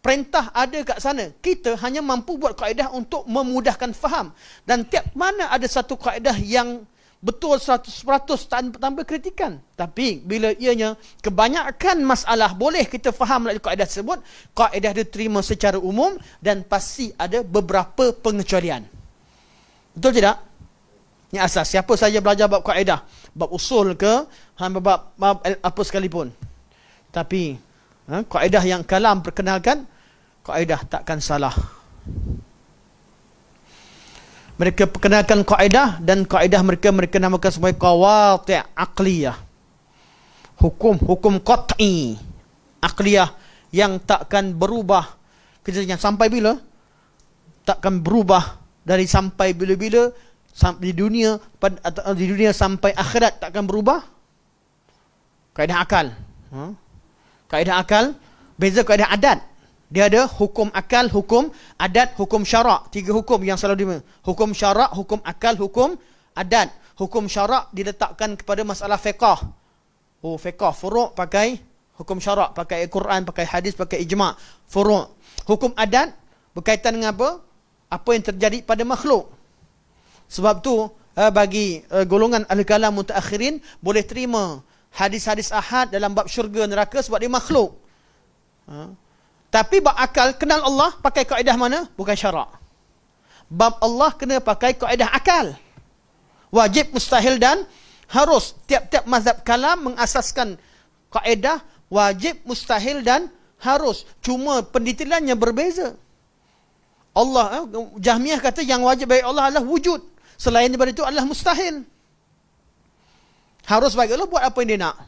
Perintah ada kat sana. Kita hanya mampu buat kaedah untuk memudahkan faham. Dan tiap mana ada satu kaedah yang betul 100% tanpa kritikan. Tapi bila ianya kebanyakan masalah boleh kita faham melalui kaedah tersebut, kaedah diterima secara umum dan pasti ada beberapa pengecualian. Betul tidak? Ini asas. Siapa saja belajar bab kaedah, bab usul ke, bab apa sekalipun. Tapi kaedah yang kalam perkenalkan, kaedah takkan salah. Mereka perkenalkan kaedah, dan kaedah mereka namakan sebagai qawati' aqliyah. Hukum qat'i aqliyah yang takkan berubah. Kita tanya sampai bila? Takkan berubah dari sampai bila-bila di dunia sampai akhirat takkan berubah. Kaedah akal. Kaedah akal beza kaedah adat. Dia ada hukum akal, hukum adat, hukum syarak. 3 hukum yang selalu dimana. Hukum syarak, hukum akal, hukum adat. Hukum syarak diletakkan kepada masalah fiqah. Fiqah, furu' pakai hukum syarak, pakai Al-Quran, pakai hadis, pakai ijma'. Furu'. Hukum adat berkaitan dengan apa? Apa yang terjadi pada makhluk. Sebab tu bagi golongan ahli kalam mutaakhirin boleh terima hadis-hadis ahad dalam bab syurga neraka sebab dia makhluk. Tapi bab akal, kenal Allah pakai kaedah mana? Bukan syarak. Bab Allah kena pakai kaedah akal. Wajib, mustahil dan harus. Tiap-tiap mazhab kalam mengasaskan kaedah wajib, mustahil dan harus. Cuma pendetailannya berbeza. Allah, Jahmiyah kata yang wajib bagi Allah adalah wujud. Selain daripada itu adalah mustahil. Harus bagi Allah buat apa yang dia nak.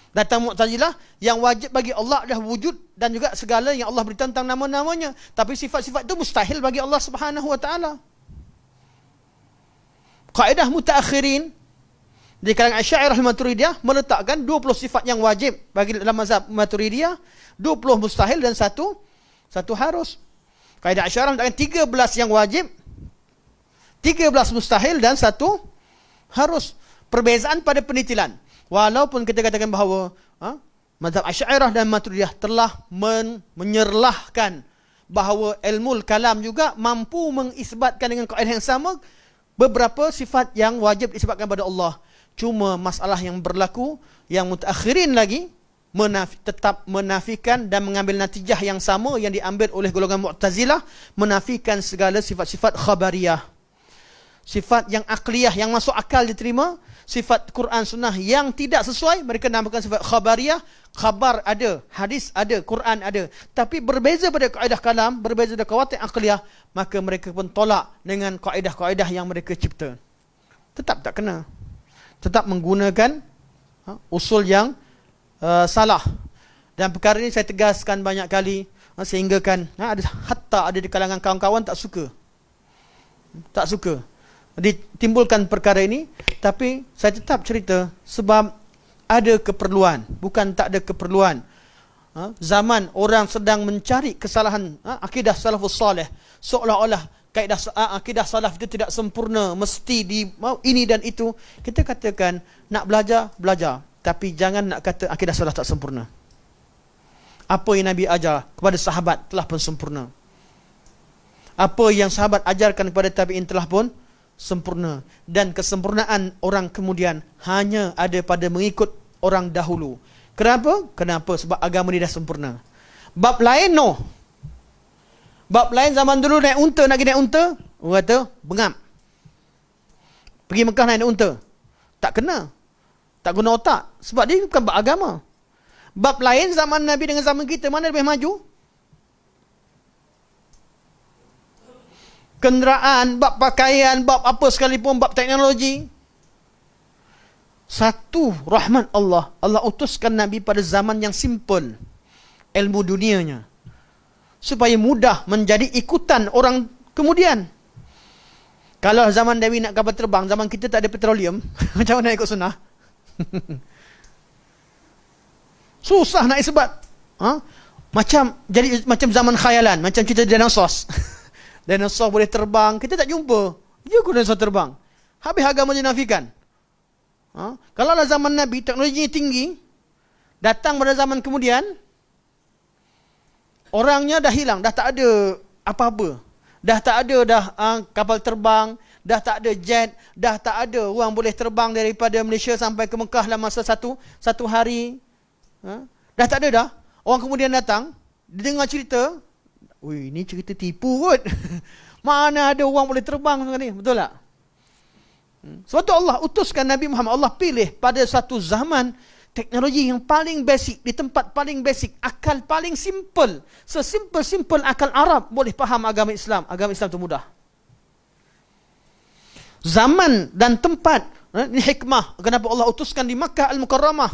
Datang Mu'tazilah, yang wajib bagi Allah adalah wujud dan juga segala yang Allah beritahu tentang nama-namanya. Tapi sifat-sifat itu mustahil bagi Allah Subhanahu wa taala. Kaedah mutaakhirin di kalangan Asy'ariyah Maturidiyah meletakkan 20 sifat yang wajib bagi dalam mazhab Maturidiyah, 20 mustahil dan satu harus. Kaedah Asy'ariyah meletakkan 13 yang wajib, 13 mustahil dan 1 harus. Perbezaan pada penitilan. Walaupun kita katakan bahawa mazhab Asy'ariyah dan Maturidiyah telah menyerlahkan bahawa ilmu kalam juga mampu mengisbatkan dengan kaedah yang sama beberapa sifat yang wajib disebabkan pada Allah. Cuma masalah yang berlaku, yang mutaakhirin lagi tetap menafikan dan mengambil natijah yang sama yang diambil oleh golongan Mu'tazilah, menafikan segala sifat-sifat khabariyah. Sifat yang akliyah, yang masuk akal diterima. Sifat Quran Sunnah yang tidak sesuai, mereka namakan sifat khabariyah. Khabar ada, hadis ada, Quran ada. Tapi berbeza pada kaedah kalam, berbeza pada qawati' akliyah, maka mereka pun tolak dengan kaedah-kaedah yang mereka cipta. Tetap tak kena. Tetap menggunakan usul yang salah. Dan perkara ini saya tegaskan banyak kali. Sehingga kan hatta ada di kalangan kawan-kawan tak suka. Ditimbulkan perkara ini. Tapi saya tetap cerita sebab ada keperluan, bukan tak ada keperluan. Zaman orang sedang mencari kesalahan akidah salafus salih, seolah-olah kaedah akidah salaf itu tidak sempurna, mesti ini dan itu. Kita katakan nak belajar, tapi jangan nak kata akidah salaf tak sempurna. Apa yang Nabi ajar kepada sahabat telah pun sempurna. Apa yang sahabat ajarkan kepada tabi'in telah pun sempurna. Dan kesempurnaan orang kemudian hanya ada pada mengikut orang dahulu. Kenapa? Sebab agama ni dah sempurna. Bab lain Bab lain zaman dulu nak pergi naik unta, orang kata bengap. Pergi Mekah naik unta. Tak kena. Tak guna otak. Sebab dia bukan bab agama. Bab lain zaman Nabi dengan zaman kita, mana lebih maju? Kenderaan, bab pakaian, bab apa sekalipun, bab teknologi. Satu rahmat Allah. Allah utuskan Nabi pada zaman yang simple ilmu dunianya, supaya mudah menjadi ikutan orang kemudian. Kalau zaman Nabi nak kapal terbang, zaman kita tak ada petroleum, macam mana ikut sunnah? Susah nak isbat. Macam zaman khayalan, macam cerita dinosaur. Dinosaur boleh terbang, kita tak jumpa. Dia guna dinosaur terbang. Habis agama dinafikan. Kalau lah zaman Nabi teknologi tinggi, datang pada zaman kemudian orangnya dah hilang, dah tak ada apa-apa, dah tak ada kapal terbang, dah tak ada jet, dah tak ada orang boleh terbang daripada Malaysia sampai ke Mekah dalam masa satu hari. Dah tak ada dah. Orang kemudian datang, dia dengar cerita, wih, ni cerita tipu kot. Mana ada orang boleh terbang sekarang ni, betul tak? Sebab tu Allah utuskan Nabi Muhammad. Allah pilih pada satu zaman teknologi yang paling basic, di tempat paling basic, akal paling simple. Sesimpel-simpel akal Arab boleh faham agama Islam. Agama Islam itu mudah. Zaman dan tempat, ini hikmah kenapa Allah utuskan di Makkah Al-Mukarramah,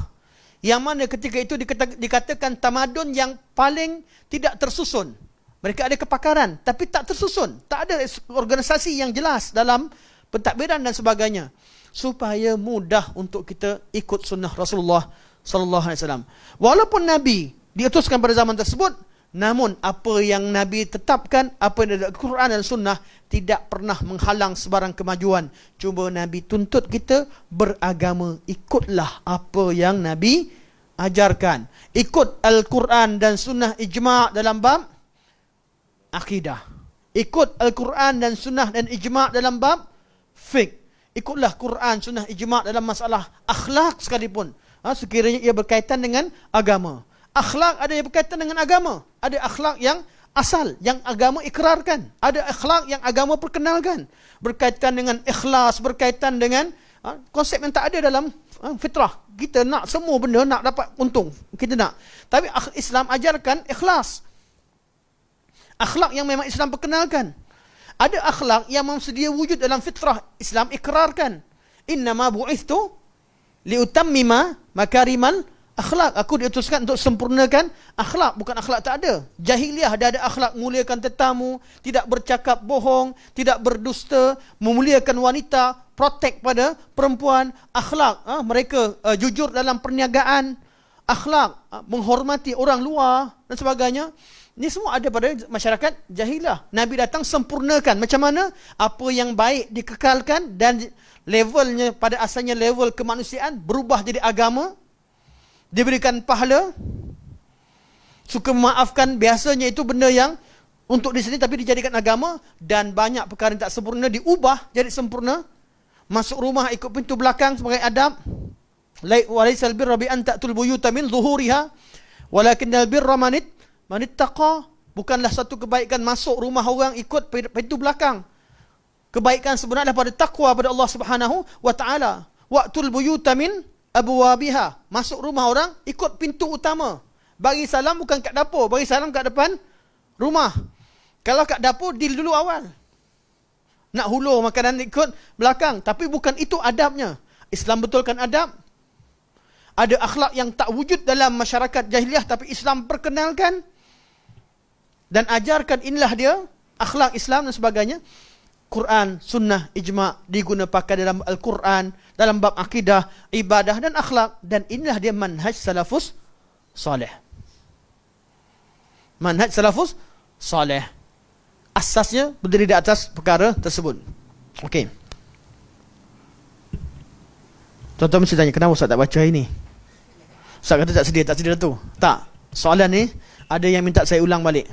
yang mana ketika itu dikatakan tamadun yang paling tidak tersusun. Mereka ada kepakaran tapi tak tersusun, tak ada organisasi yang jelas dalam pentadbiran dan sebagainya, supaya mudah untuk kita ikut sunnah Rasulullah sallallahu alaihi wasallam. Walaupun Nabi diutuskan pada zaman tersebut, namun apa yang Nabi tetapkan, apa yang ada Quran dan sunnah, tidak pernah menghalang sebarang kemajuan. Cuma Nabi tuntut kita beragama, ikutlah apa yang Nabi ajarkan. Ikut Al-Quran dan sunnah ijma' dalam bab akidah. Ikut Al-Quran dan sunnah dan ijma' dalam bab fiqh. Ikutlah Quran, sunnah, ijma' dalam masalah akhlak sekalipun. Sekiranya ia berkaitan dengan agama. Akhlak ada yang berkaitan dengan agama. Ada akhlak yang asal, yang agama ikrarkan. Ada akhlak yang agama perkenalkan. Berkaitan dengan ikhlas, berkaitan dengan konsep yang tak ada dalam fitrah. Kita nak semua benda, nak dapat untung. Kita nak. Tapi Islam ajarkan ikhlas. Akhlak yang memang Islam perkenalkan. Ada akhlak yang memang sedia wujud dalam fitrah, Islam ikrarkan. Innama bu'ithtu liutammima makarimal akhlak. Aku diutuskan untuk sempurnakan akhlak, bukan akhlak tak ada. Jahiliah ada akhlak, muliakan tetamu, tidak bercakap bohong, tidak berdusta, memuliakan wanita, protek pada perempuan. Akhlak, mereka jujur dalam perniagaan. Akhlak, menghormati orang luar dan sebagainya. Ini semua ada pada masyarakat jahiliah. Nabi datang sempurnakan. Macam mana? Apa yang baik dikekalkan dan levelnya pada asalnya level kemanusiaan berubah jadi agama. Diberikan pahala. Suka memaafkan, biasanya itu benda yang untuk di sini tapi dijadikan agama. Dan banyak perkara yang tak sempurna diubah jadi sempurna. Masuk rumah ikut pintu belakang sebagai adab. Walaisal birra bi an ta'tul buyuta min zuhuriha walakinnal birra manittaqa. Bukanlah satu kebaikan masuk rumah orang ikut pintu belakang. Kebaikan sebenarnya pada takwa pada Allah Subhanahu wa taala. Wa'tul buyuta min abwabiha. Masuk rumah orang ikut pintu utama. Bagi salam bukan kat dapur, bagi salam kat depan rumah. Kalau kat dapur deal dulu awal. Nak hulur makanan ikut belakang, tapi bukan itu adabnya. Islam betulkan adab. Ada akhlak yang tak wujud dalam masyarakat jahiliah tapi Islam perkenalkan. dan ajarkan inilah dia akhlak Islam dan sebagainya. Quran, sunnah, ijma' diguna pakai dalam Al-Quran, dalam bab akidah, ibadah dan akhlak. Dan inilah dia manhaj salafus salih. Manhaj salafus salih. Asasnya berdiri di atas perkara tersebut. Okey. Tuan-tuan mesti tanya, kenapa Ustaz tak baca ini? Ustaz kata tak sedia tu. Tak. Soalan ni ada yang minta saya ulang balik.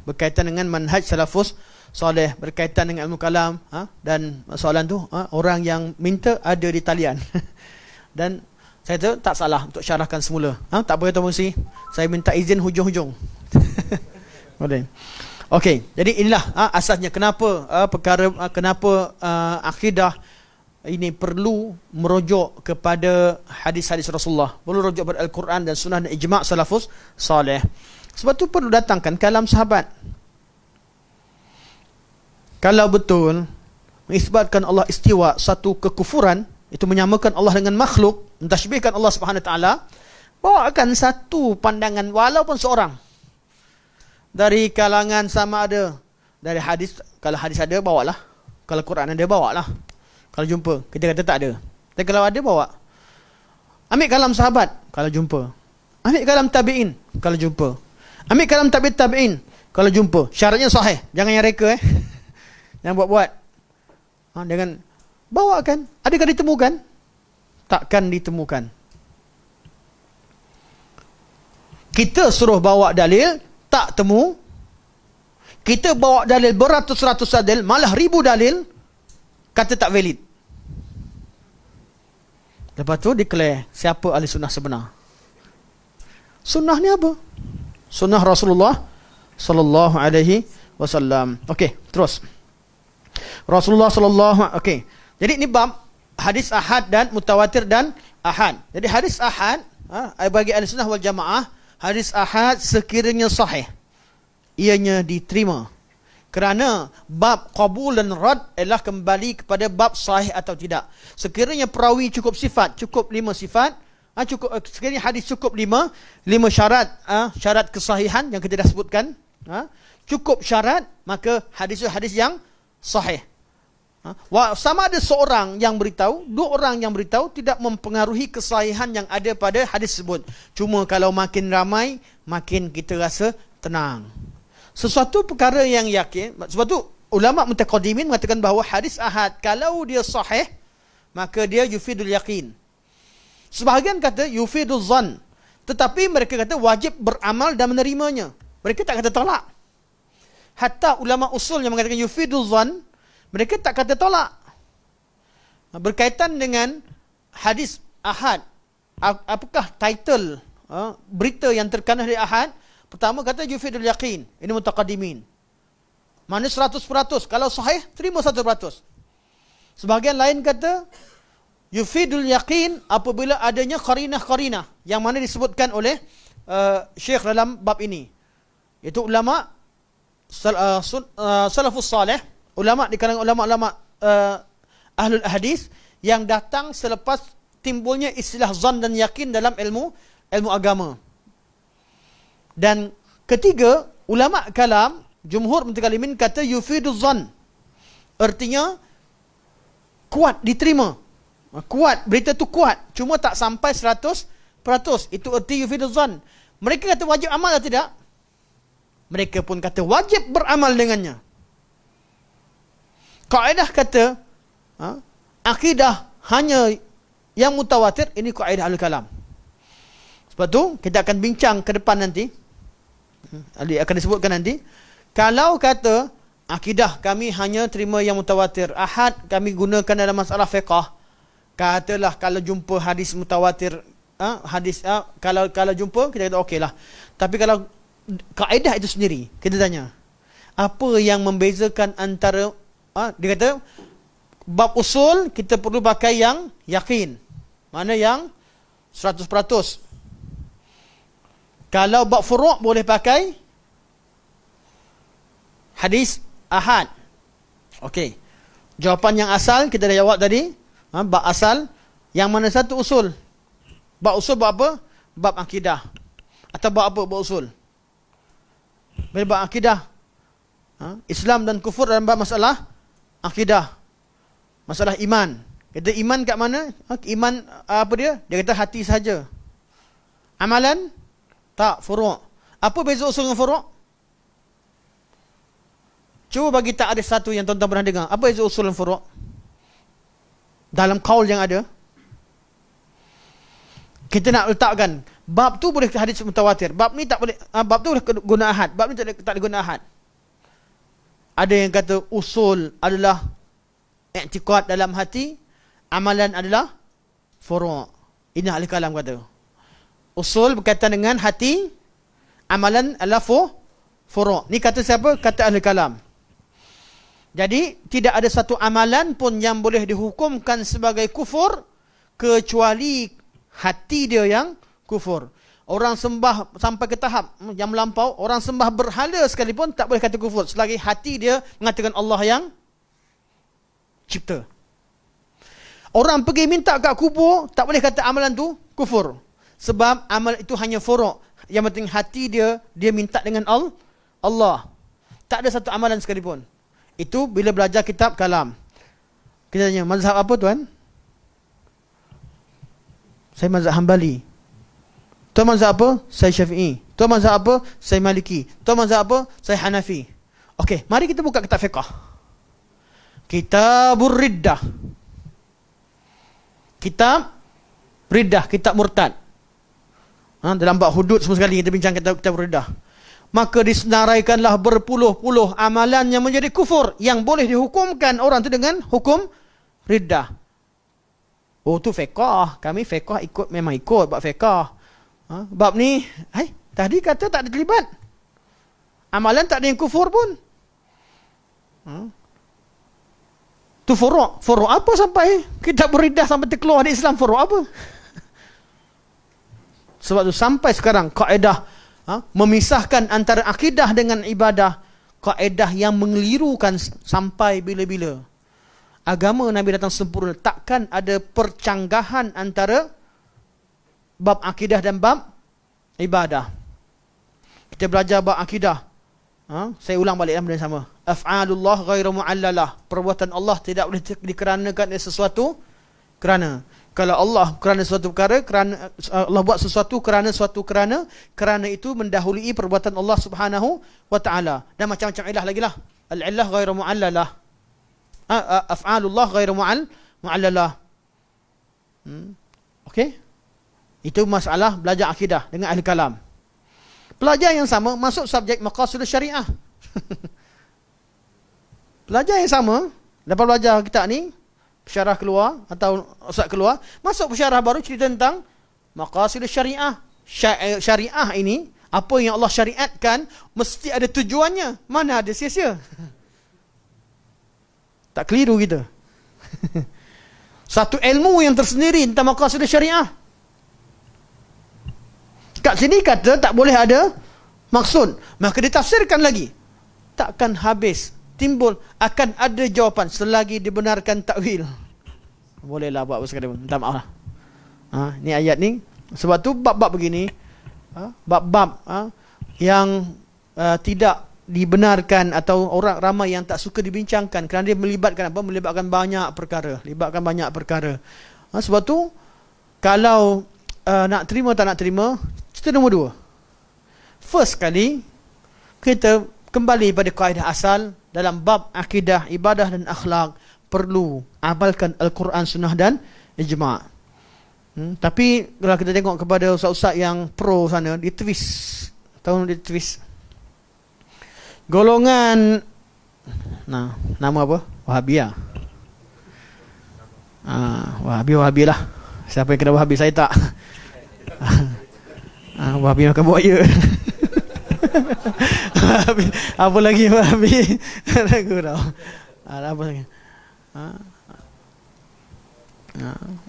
Berkaitan dengan manhaj salafus soleh, berkaitan dengan ilmu kalam, dan soalan tu orang yang minta ada di talian. Dan saya tu tak salah untuk syarahkan semula. Tak boleh Tuan Musi, saya minta izin hujung-hujung. Boleh. Okey, jadi inilah asasnya kenapa kenapa akidah ini perlu merujuk kepada hadis-hadis Rasulullah, perlu merujuk kepada Al-Quran dan sunnah dan ijma' salafus salih. Sebab tu perlu datangkan kalam sahabat. Kalau betul mengisbatkan Allah istiwa satu kekufuran, itu menyamakan Allah dengan makhluk, mentashbihkan Allah Subhanahu Wa Taala, bawakan satu pandangan walaupun seorang dari kalangan sama ada dari hadis. Kalau hadis ada, bawalah. Kalau Quran ada, bawalah. Kalau jumpa, kita kata tak ada. Dan kalau ada, bawa. Ambil kalam sahabat kalau jumpa. Ambil kalam tabi'in kalau jumpa. Ambil kalam tabi'in kalau jumpa. Syaratnya sahih, jangan yang reka yang buat-buat. Dengan bawakan. Adakah ditemukan? Takkan ditemukan. Kita suruh bawa dalil, tak temu. Kita bawa dalil beratus-ratus dalil, malah ribu dalil, kata tak valid. Lepas tu declare siapa ahli sunnah sebenar. Sunnah ni apa? Sunnah Rasulullah sallallahu alaihi wasallam. Okey, terus. Rasulullah sallallahu okey. Jadi ini bab hadis ahad dan mutawatir dan ahad. Jadi hadis ahad bagi ahli sunnah wal jamaah, hadis ahad sekiranya sahih, ianya diterima. Kerana bab qabul dan rad adalah kembali kepada bab sahih atau tidak. Sekiranya perawi cukup sifat, cukup 5 sifat, sekiranya hadis cukup 5 syarat, syarat kesahihan yang kita dah sebutkan, cukup syarat, maka hadis itu hadis yang sahih. Sama ada seorang yang beritahu, 2 orang yang beritahu, tidak mempengaruhi kesahihan yang ada pada hadis tersebut. Cuma kalau makin ramai, makin kita rasa tenang. Sesuatu perkara yang yakin. Sebab tu ulama mutaqaddimin mengatakan bahawa hadis ahad kalau dia sahih, maka dia yufidul yaqin. Sebahagian kata yufidul zan, tetapi mereka kata wajib beramal dan menerimanya. Mereka tak kata tolak. Hatta ulama usul yang mengatakan yufidul zan, mereka tak kata tolak. Berkaitan dengan hadis ahad, apakah title berita yang terkandung dari ahad? Pertama kata yufidul yaqin. Ini mutaqaddimin. Mana 100%. Kalau sahih, terima 100%. Sebahagian lain kata yufidul yaqin apabila adanya qarinah-qarinah yang mana disebutkan oleh Syekh dalam bab ini. Itu ulama salafus salih, ulama di kalangan ulama-ulama ahlul hadis yang datang selepas timbulnya istilah zan dan yakin dalam ilmu agama. Dan ketiga, ulama kalam, jumhur mutakallimin kata yufiduz zan. Artinya kuat, diterima. Kuat, berita tu kuat, cuma tak sampai 100%. Itu erti yufiduz zan. Mereka kata wajib amal atau tidak? Mereka pun kata wajib beramal dengannya. Kaedah kata akidah hanya yang mutawatir, ini kaedah al-kalam. Sebab tu kita akan bincang ke depan nanti, akan disebutkan nanti. Kalau kata akidah kami hanya terima yang mutawatir, ahad kami gunakan dalam masalah fiqah, katalah kalau jumpa hadis mutawatir, kalau jumpa kita kata okeylah. Tapi kalau kaedah itu sendiri, kita tanya apa yang membezakan antara dia kata bab usul kita perlu pakai yang yakin, mana yang 100%. Kalau bab furu' boleh pakai hadis ahad. Okey. Jawapan yang asal kita dah jawab tadi. Bab asal yang mana satu usul? Bab usul bab apa? Bab akidah. Atau bab apa bab usul? bila bab akidah. Islam dan kufur dalam bab masalah akidah. Masalah iman. Kata iman kat mana? Iman apa dia? Dia kata hati saja. Amalan? Tak, furu'. Apa beza usul dengan furu'? Cuba bagi tak ada satu yang tuan-tuan pernah dengar. Apa beza usul dan furu'? Dalam kaul yang ada. Kita nak letakkan bab tu boleh hadis mutawatir. Bab ni tak boleh, bab tu boleh guna ahad. Bab ni tak boleh guna ahad. Ada yang kata usul adalah i'tiqad dalam hati, amalan adalah furu'. Ini ahli kalam kata. Usul berkaitan dengan hati, amalan adalah furu'. Ni kata siapa? Kata ahli kalam. Jadi tidak ada satu amalan pun yang boleh dihukumkan sebagai kufur kecuali hati dia yang kufur. Orang sembah sampai ke tahap yang melampau, orang sembah berhala sekalipun tak boleh kata kufur selagi hati dia mengatakan Allah yang cipta. Orang pergi minta kat kubur tak boleh kata amalan tu kufur. Sebab amal itu hanya furu'. Yang penting hati dia minta dengan Allah. Tak ada satu amalan sekalipun. Itu bila belajar kitab kalam. Kita tanya, mazhab apa tuan? Saya mazhab Hambali. Tuan mazhab apa? Saya Syafi'i. Tuan mazhab apa? Saya Maliki. Tuan mazhab apa? Saya Hanafi. Okey, mari kita buka kitab fiqh. Kitabur Riddah. Kitab Riddah, kitab murtad. Dalam bab hudud semua sekali kita bincang kitabur Riddah. Maka disenaraikanlah berpuluh-puluh amalan yang menjadi kufur yang boleh dihukumkan orang tu dengan hukum riddah. Oh tu fiqh, kami fiqh memang ikut bab fiqh. Bab ni, tadi kata tak ada terlibat. Amalan tak ada yang kufur pun. Tu furu'. Furu' apa sampai kitab riddah sampai terkeluar di Islam, furu' apa? Sebab tu sampai sekarang kaedah memisahkan antara akidah dengan ibadah, kaedah yang mengelirukan sampai bila-bila. Agama Nabi datang sempurna, takkan ada percanggahan antara bab akidah dan bab ibadah. Kita belajar bab akidah. Saya ulang balik benda sama. Af'alullah ghairu mu'allalah. Perbuatan Allah tidak boleh dikeranakan dari sesuatu kerana. Kalau Allah kerana suatu perkara, kerana Allah buat sesuatu kerana suatu kerana itu mendahului perbuatan Allah Subhanahu wa taala. Dan macam-macam ilah lagi lah. Al-illah ghairu mu'allalah. Af'alullah ghairu mu'allalah. Okey? Itu masalah belajar akidah dengan ahli kalam. Pelajar yang sama masuk subjek maqasid syariah. Pelajar yang sama dapat belajar kitab ni, syarah keluar atau ustaz keluar, masuk syarah baru cerita tentang maqasid syariah. Syariah ini, apa yang Allah syariatkan mesti ada tujuannya. Mana ada sia-sia. Tak keliru kita. Satu ilmu yang tersendiri tentang maqasid syariah. Kat sini kata tak boleh ada maksud, maka ditafsirkan lagi. Takkan habis. Timbul akan ada jawapan selagi dibenarkan takwil. Bolehlah buat apa sekali pun. Minta maaf lah. Ni ayat ni. Sebab tu bab-bab begini, bab-bab yang tidak dibenarkan atau orang ramai yang tak suka dibincangkan kerana dia melibatkan apa? Melibatkan banyak perkara. Sebab tu kalau nak terima tak nak terima, cerita nombor 2. First kali kita kembali pada kaedah asal dalam bab akidah, ibadah dan akhlak, perlu amalkan Al-Quran, Sunnah dan Ijma'. Tapi kalau kita tengok kepada ustaz-ustaz yang pro sana, dia twist. Tahu dia twist. Golongan nama apa? Wahabiyah. Wahabi lah. Siapa yang kena Wahabi? Saya tak. Wahabi makan buaya. Apa lagi Wahabi? Aku tahu. Apa lagi?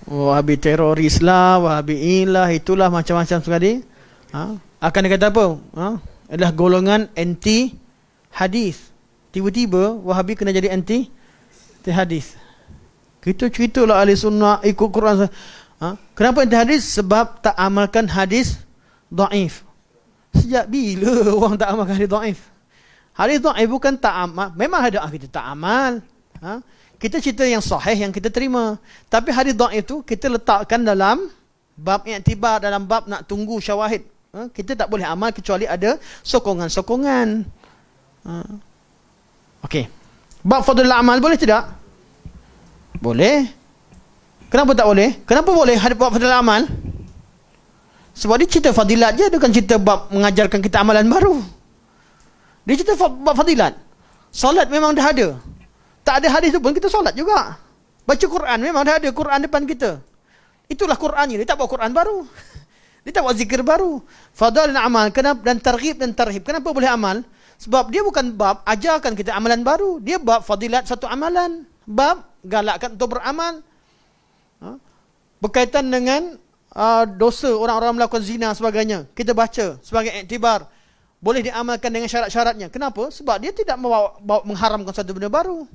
Wahabi teroris lah, Wahabi ilah, itulah macam-macam sekali. Akan dikata apa? Adalah golongan anti hadis. Tiba-tiba Wahabi kena jadi anti hadis. Kita ceritalah ahli sunnah ikut Quran. Kenapa anti hadis? Sebab tak amalkan hadis dhaif. Sejak bila orang tak amalkan hadis dhaif? Hadis dhaif bukan tak amal. Memang hadis dhaif kita tak amal. Kita cerita yang sahih yang kita terima. Tapi hadis dhaif itu kita letakkan dalam bab i'tibar, dalam bab nak tunggu syawahid. Kita tak boleh amal kecuali ada sokongan-sokongan. Okey. Bab fadlul amal boleh tidak? Boleh. Kenapa tak boleh? Kenapa boleh bab fadlul amal? Sebab dia cerita fadilat je, dia bukan cerita bab mengajarkan kita amalan baru. Dia cerita bab fadilat. Solat memang dah ada. Tak ada hadis tu pun kita solat juga. Baca Quran memang dah ada Quran depan kita. Itulah Qurannya. Dia tak buat Quran baru. Dia tak buat zikir baru. Fadal dan amal dan targhib dan tarhib. Kenapa boleh amal? Sebab dia bukan bab ajarkan kita amalan baru. Dia bab fadilat satu amalan. Bab galakkan untuk beramal. Berkaitan dengan dosa orang-orang melakukan zina sebagainya. Kita baca sebagai iktibar. Boleh diamalkan dengan syarat-syaratnya. Kenapa? Sebab dia tidak mengharamkan satu benda baru.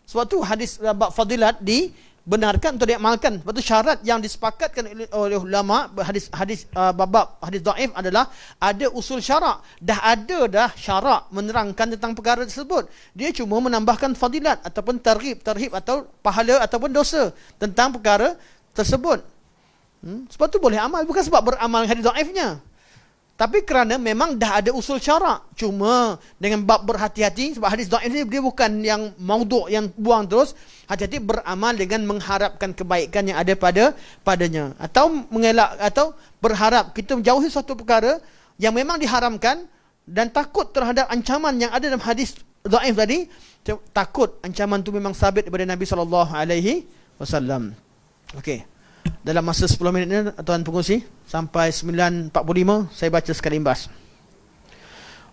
Sebab tu hadis bab fadilat dibenarkan untuk diamalkan. Sebab tu syarat yang disepakatkan oleh ulama hadis bab hadis dhaif adalah ada usul syarak. Dah syarak menerangkan tentang perkara tersebut. Dia cuma menambahkan fadilat ataupun targhib atau pahala ataupun dosa tentang perkara tersebut. Sebab tu boleh amal, bukan sebab beramal hadis dhaifnya. Tapi kerana memang dah ada usul syarak. Cuma dengan bab berhati-hati, sebab hadis dhaif ni dia bukan yang maudhu' yang buang terus. Hati-hati beramal dengan mengharapkan kebaikan yang ada padanya. Atau mengelak atau berharap kita menjauhi suatu perkara yang memang diharamkan dan takut terhadap ancaman yang ada dalam hadis dhaif tadi. Takut ancaman tu memang sabit daripada Nabi SAW. Okey. Dalam masa 10 minit ni tuan pengurusi sampai 9.45 saya baca sekali imbas.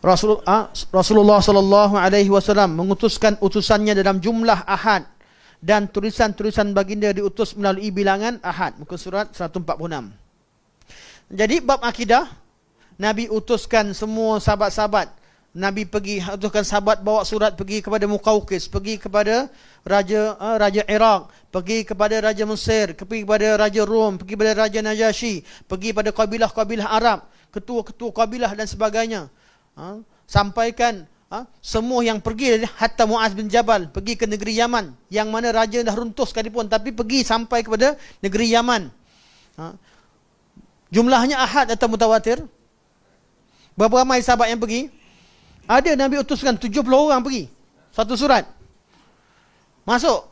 Rasulullah sallallahu alaihi wasallam mengutuskan utusannya dalam jumlah ahad dan tulisan-tulisan baginda diutus melalui bilangan ahad. Muka surat 146. Jadi bab akidah Nabi utuskan semua sahabat-sahabat. Nabi utuskan sahabat bawa surat pergi kepada Muqawqis, pergi kepada Raja Iraq, pergi kepada Raja Mesir, pergi kepada Raja Rom, pergi kepada Raja Najasyi, pergi pada kabilah-kabilah Arab, ketua-ketua kabilah dan sebagainya. Sampaikan semua yang pergi, hatta Muaz bin Jabal pergi ke negeri Yaman, yang mana raja dah runtuh sekalipun, tapi pergi sampai kepada negeri Yaman. Jumlahnya ahad atau mutawatir? Berapa ramai sahabat yang pergi? Ada Nabi utuskan 70 orang pergi. Satu surat. Masuk.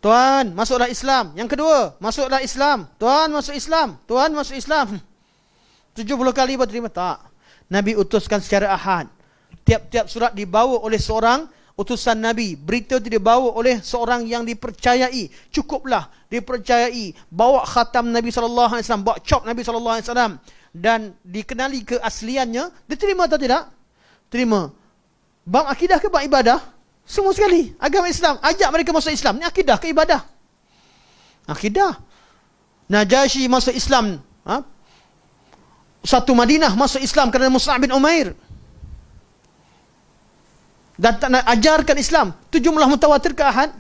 Tuan, masuklah Islam. Yang kedua, masuklah Islam. Tuan, masuk Islam. Tuan, masuk Islam. 70 kali berterima. Tak. Nabi utuskan secara ahad. Tiap-tiap surat dibawa oleh seorang utusan Nabi. Berita itu dibawa oleh seorang yang dipercayai. Cukuplah dipercayai. Bawa khatam Nabi SAW. Bawa cop Nabi SAW. Dan dikenali keasliannya. Diterima atau tidak? Terima. Bab akidah ke bab ibadah? Semua sekali. Agama Islam. Ajak mereka masuk Islam. Ini akidah ke ibadah? Akidah. Najasyi masuk Islam. Satu Madinah masuk Islam kerana Mus'ab bin Umair. Dan tak nak ajarkan Islam. Itu jumlah mutawatir ke ahad?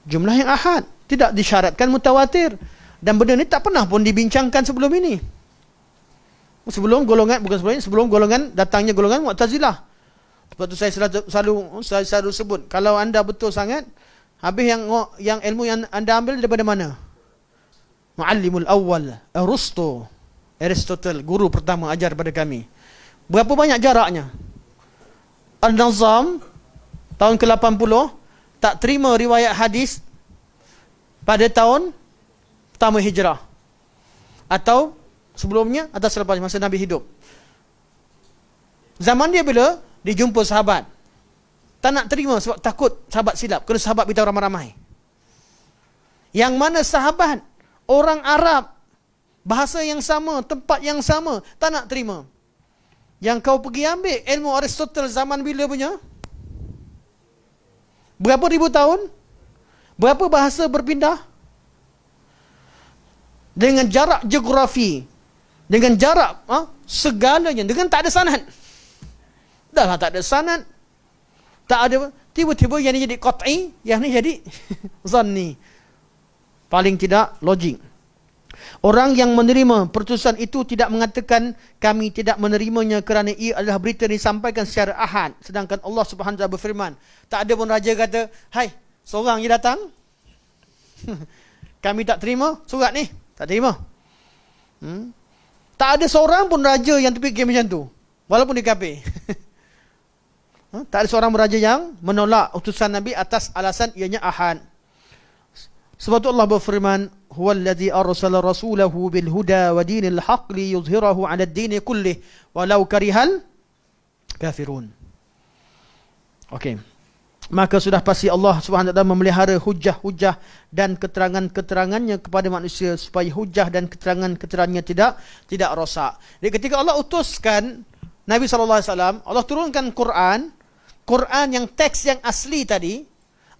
Jumlah yang ahad. Tidak disyaratkan mutawatir. Dan benda ni tak pernah pun dibincangkan sebelum ini. Sebelum golongan datangnya golongan Mu'tazilah. Sebab tu saya selalu sebut, kalau anda betul sangat, habis yang ilmu yang anda ambil daripada mana? Muallimul awal Aristotle, guru pertama ajar pada kami. Berapa banyak jaraknya? An-Nazam tahun ke-80 tak terima riwayat hadis pada tahun pertama hijrah. Atau sebelumnya atau selepas masa Nabi hidup. Zaman dia bila dijumpa sahabat, tak nak terima sebab takut sahabat silap. Kerana sahabat beritahu ramai-ramai. Yang mana sahabat orang Arab, bahasa yang sama, tempat yang sama, tak nak terima. Yang kau pergi ambil ilmu Aristotle zaman bila punya? Berapa ribu tahun? Berapa bahasa berpindah? Dengan jarak geografi, dengan jarak segalanya, dengan tak ada sanad. Dah lah tak ada sanad, tak ada, tiba-tiba yang ni jadi qat'i, yang ni jadi zanni. Paling tidak logik. Orang yang menerima pertutusan itu tidak mengatakan kami tidak menerimanya kerana ia adalah berita yang disampaikan secara ahad. Sedangkan Allah Subhanahu Wa Taala berfirman, tak ada pun raja kata, hai, seorang je datang. Kami tak terima surat ni. Tak terima. Tak ada seorang pun raja yang terfikir macam tu. Walaupun dia kafir. Tak ada seorang raja yang menolak utusan Nabi atas alasan ianya ahad. Sebab tu Allah berfirman, huwallazi arsala rasulahu bil huda wa dinil haqq liyuzhirahu 'ala ad-din kullih walau karihal kafirun. Okey. Maka sudah pasti Allah Subhanahu wa taala memelihara hujah-hujah dan keterangan-keterangannya kepada manusia supaya hujah dan keterangan-keterangannya tidak rosak. Jadi ketika Allah utuskan Nabi sallallahu alaihi wasallam, Allah turunkan Quran yang teks yang asli tadi,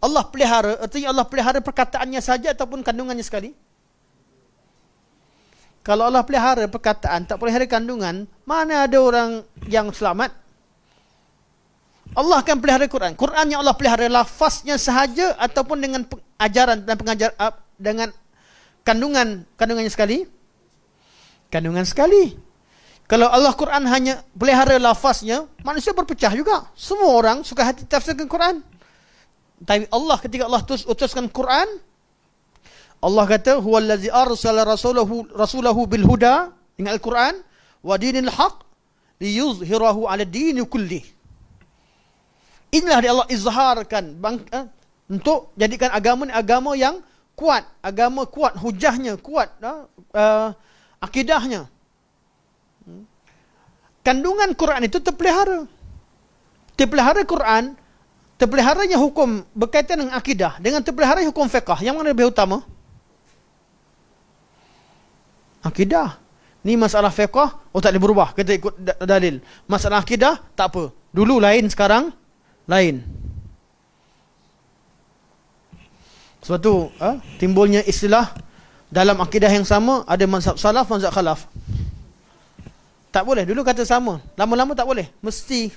Allah pelihara, artinya Allah pelihara perkataannya saja ataupun kandungannya sekali? Kalau Allah pelihara perkataan, tak pelihara kandungan, mana ada orang yang selamat? Allah akan pelihara Quran. Quran yang Allah pelihara lafaznya sahaja ataupun dengan ajaran dan dengan kandungannya sekali? Kandungan sekali. Kalau Allah Quran hanya pelihara lafaznya, manusia berpecah juga. Semua orang suka hati tafsirkan Quran. Tapi Allah ketika Allah utuskan Quran, Allah kata huwallazi arsala rasulahu bil huda, dengan Al-Quran, wa dinil haqq liyuzhirahu 'ala ad-din kullih. Inilah Allah izharkan untuk jadikan agama yang kuat, agama kuat, hujahnya kuat, akidahnya. Kandungan Quran itu terpelihara. Terpelihara Quran, terpeliharanya hukum berkaitan dengan akidah, dengan terpeliharanya hukum fiqh, yang mana lebih utama? Akidah. Ni masalah fiqh, tak boleh berubah, kita ikut dalil. Masalah akidah, tak apa. Dulu lain, sekarang lain. Sebab tu timbulnya istilah dalam akidah yang sama, ada mazhab salaf, mazhab khalaf. Tak boleh, dulu kata sama, lama-lama tak boleh. Mesti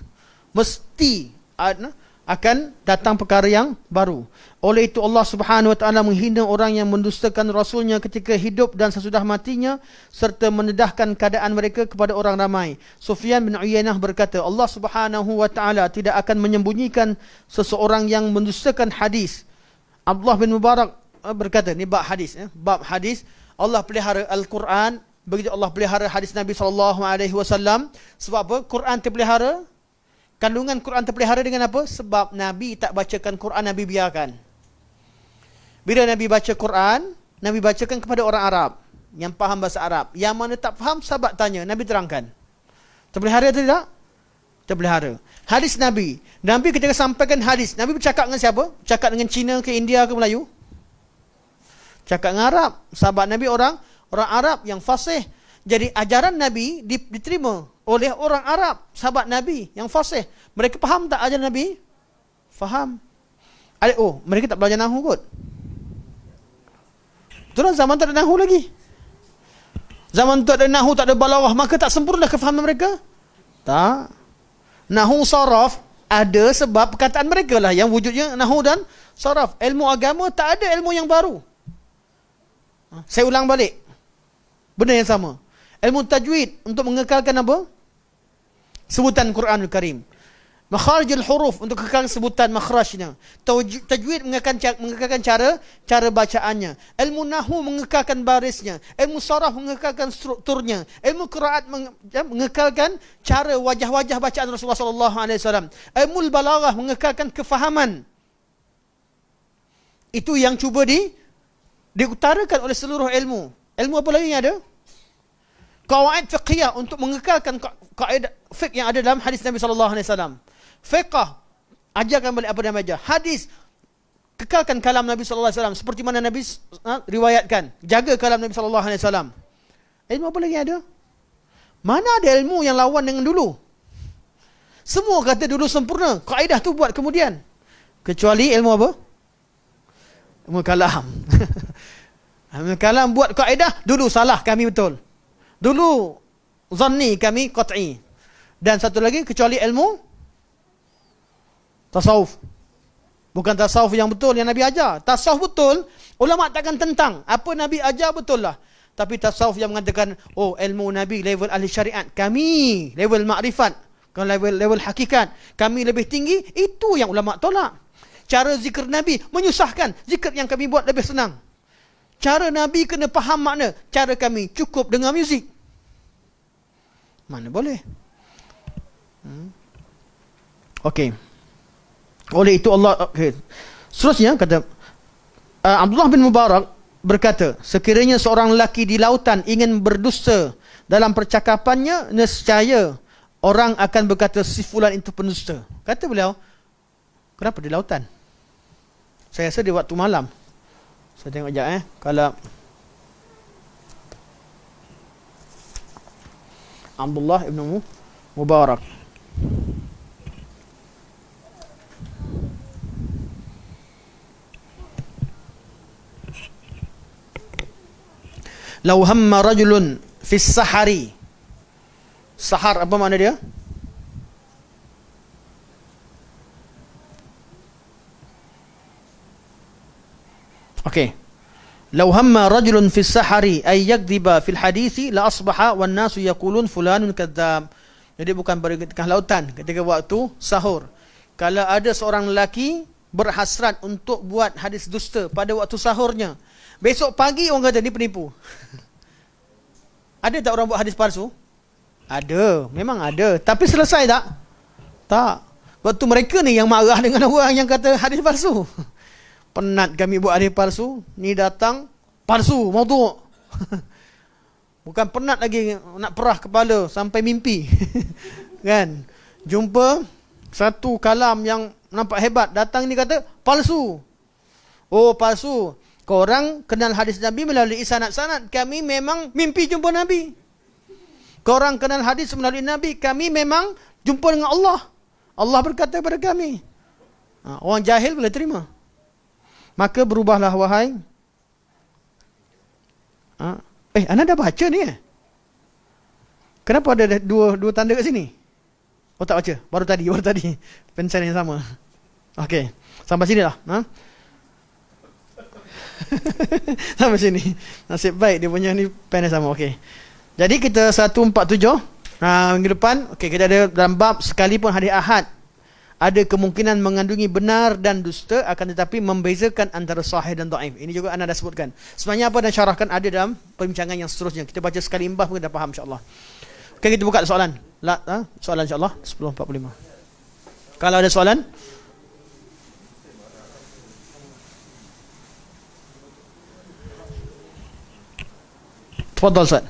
akan datang perkara yang baru. Oleh itu Allah Subhanahu Wa Taala menghina orang yang mendustakan Rasulnya ketika hidup dan sesudah matinya, serta mendedahkan keadaan mereka kepada orang ramai. Sufyan bin Uyainah berkata, Allah Subhanahu Wa Taala tidak akan menyembunyikan seseorang yang mendustakan hadis. Abdullah bin Mubarak berkata, ni bab hadis, bab hadis, Allah pelihara Al-Quran, begitu Allah pelihara hadis Nabi SAW. Sebab apa? Quran terpelihara. Kandungan Quran terpelihara dengan apa? Sebab Nabi tak bacakan Quran, Nabi biarkan. Bila Nabi baca Quran, Nabi bacakan kepada orang Arab yang faham bahasa Arab. Yang mana tak faham, sahabat tanya, Nabi terangkan. Terpelihara atau tidak? Terpelihara. Hadis Nabi. Nabi ketika sampaikan hadis, Nabi bercakap dengan siapa? Cakap dengan Cina ke India ke Melayu? Cakap dengan Arab. Sahabat Nabi orang Arab yang fasih. Jadi ajaran Nabi diterima oleh orang Arab, sahabat Nabi yang fasih. Mereka faham tak ajaran Nabi? Faham. Mereka tak belajar Nahu kot. Betul, zaman tak ada Nahu lagi. Zaman tak ada Nahu, tak ada balaghah, maka tak sempurna kefahaman mereka? Tak. Nahu saraf ada sebab perkataan mereka lah yang wujudnya Nahu dan saraf. Ilmu agama tak ada ilmu yang baru. Saya ulang balik, benda yang sama. Ilmu tajwid untuk mengekalkan apa? Sebutan Quranul Karim. Makharijul huruf untuk kekal sebutan makhrajnya. Tajwid mengekalkan cara bacaannya. Ilmu nahwu mengekalkan barisnya. Ilmu saraf mengekalkan strukturnya. Ilmu qiraat mengekalkan cara wajah-wajah bacaan Rasulullah sallallahu alaihi wasallam. Ilmu balaghah mengekalkan kefahaman. Itu yang cuba diutarakan oleh seluruh ilmu. Ilmu apa lagi yang ada? Qawaid fiqhiyah untuk mengekalkan kaedah fiqh yang ada dalam hadis Nabi sallallahu alaihi wasallam. Fiqh, ajarkan balik apa yang ajar. Hadis, kekalkan kalam Nabi sallallahu alaihi wasallam seperti mana Nabi riwayatkan. Jaga kalam Nabi sallallahu alaihi wasallam. Ilmu apa lagi ada? Mana ada ilmu yang lawan dengan dulu? Semua kata dulu sempurna, kaedah tu buat kemudian. Kecuali ilmu apa? Ilmu kalam. Ilmu kalam buat kaedah, dulu salah, kami betul. Dulu zanni, kami qat'i. Dan satu lagi, kecuali ilmu tasawuf. Bukan tasawuf yang betul yang Nabi ajar. Tasawuf betul, ulama takkan tentang. Apa Nabi ajar betul lah. Tapi tasawuf yang mengatakan, oh ilmu Nabi level ahli syariat, kami level makrifat, level hakikat, kami lebih tinggi, itu yang ulama tolak. Cara zikir Nabi menyusahkan, zikir yang kami buat lebih senang. Cara Nabi kena faham makna, cara kami cukup dengar muzik. Mana boleh? Okey. Oleh itu Allah, okay. Seterusnya kata Abdullah bin Mubarak berkata, sekiranya seorang lelaki di lautan ingin berdusta dalam percakapannya, nescaya orang akan berkata si fulan itu pendusta. Kata beliau, kenapa di lautan? Saya rasa di waktu malam. Saya tengok sekejap kalau Abdullah bin Mubarak. Lau hamma rajulun fis sahari. Sahar apa makna dia? Okey. Lau hamma rajulun fis sahari ay yakdhiba fil hadithi la asbaha wan nasu yaqulun fulanun kadzab. Jadi bukan pada tengah lautan, ketika waktu sahur. Kalau ada seorang lelaki berhasrat untuk buat hadis dusta pada waktu sahurnya, besok pagi orang kata ni penipu. Ada tak orang buat hadis palsu? Ada, memang ada. Tapi selesai tak? Tak. Waktu mereka ni yang marah dengan orang yang kata hadis palsu. Penat kami buat hadis palsu, ni datang palsu, maudhu'. Bukan penat lagi nak perah kepala sampai mimpi. Kan? Jumpa satu kalam yang nampak hebat, datang ni kata palsu. Oh, palsu. Korang kenal hadis Nabi melalui sanad-sanad, kami memang mimpi jumpa Nabi. Korang kenal hadis melalui Nabi, kami memang jumpa dengan Allah. Allah berkata kepada kami. Orang jahil boleh terima. Maka berubahlah wahai. Anda dah baca ni Kenapa ada dua tanda kat sini? Oh, tak baca. Baru tadi. Pensan yang sama. Okey. Sampai sini lah. Sampai sini. Nasib baik dia punya ni pen yang sama. Okey. Jadi kita 147 minggu depan. Okey, kita ada dalam bab sekalipun hari Ahad ada kemungkinan mengandungi benar dan dusta, akan tetapi membezakan antara sahih dan dhaif. Ini juga anda dah sebutkan. Sebenarnya apa dan syarahkan ada dalam perbincangan yang seterusnya. Kita baca sekali imbas pun dah faham insya-Allah. Okey, kita buka soalan. Soalan insya-Allah 10.45. Kalau ada soalan, tafadhal Ustaz.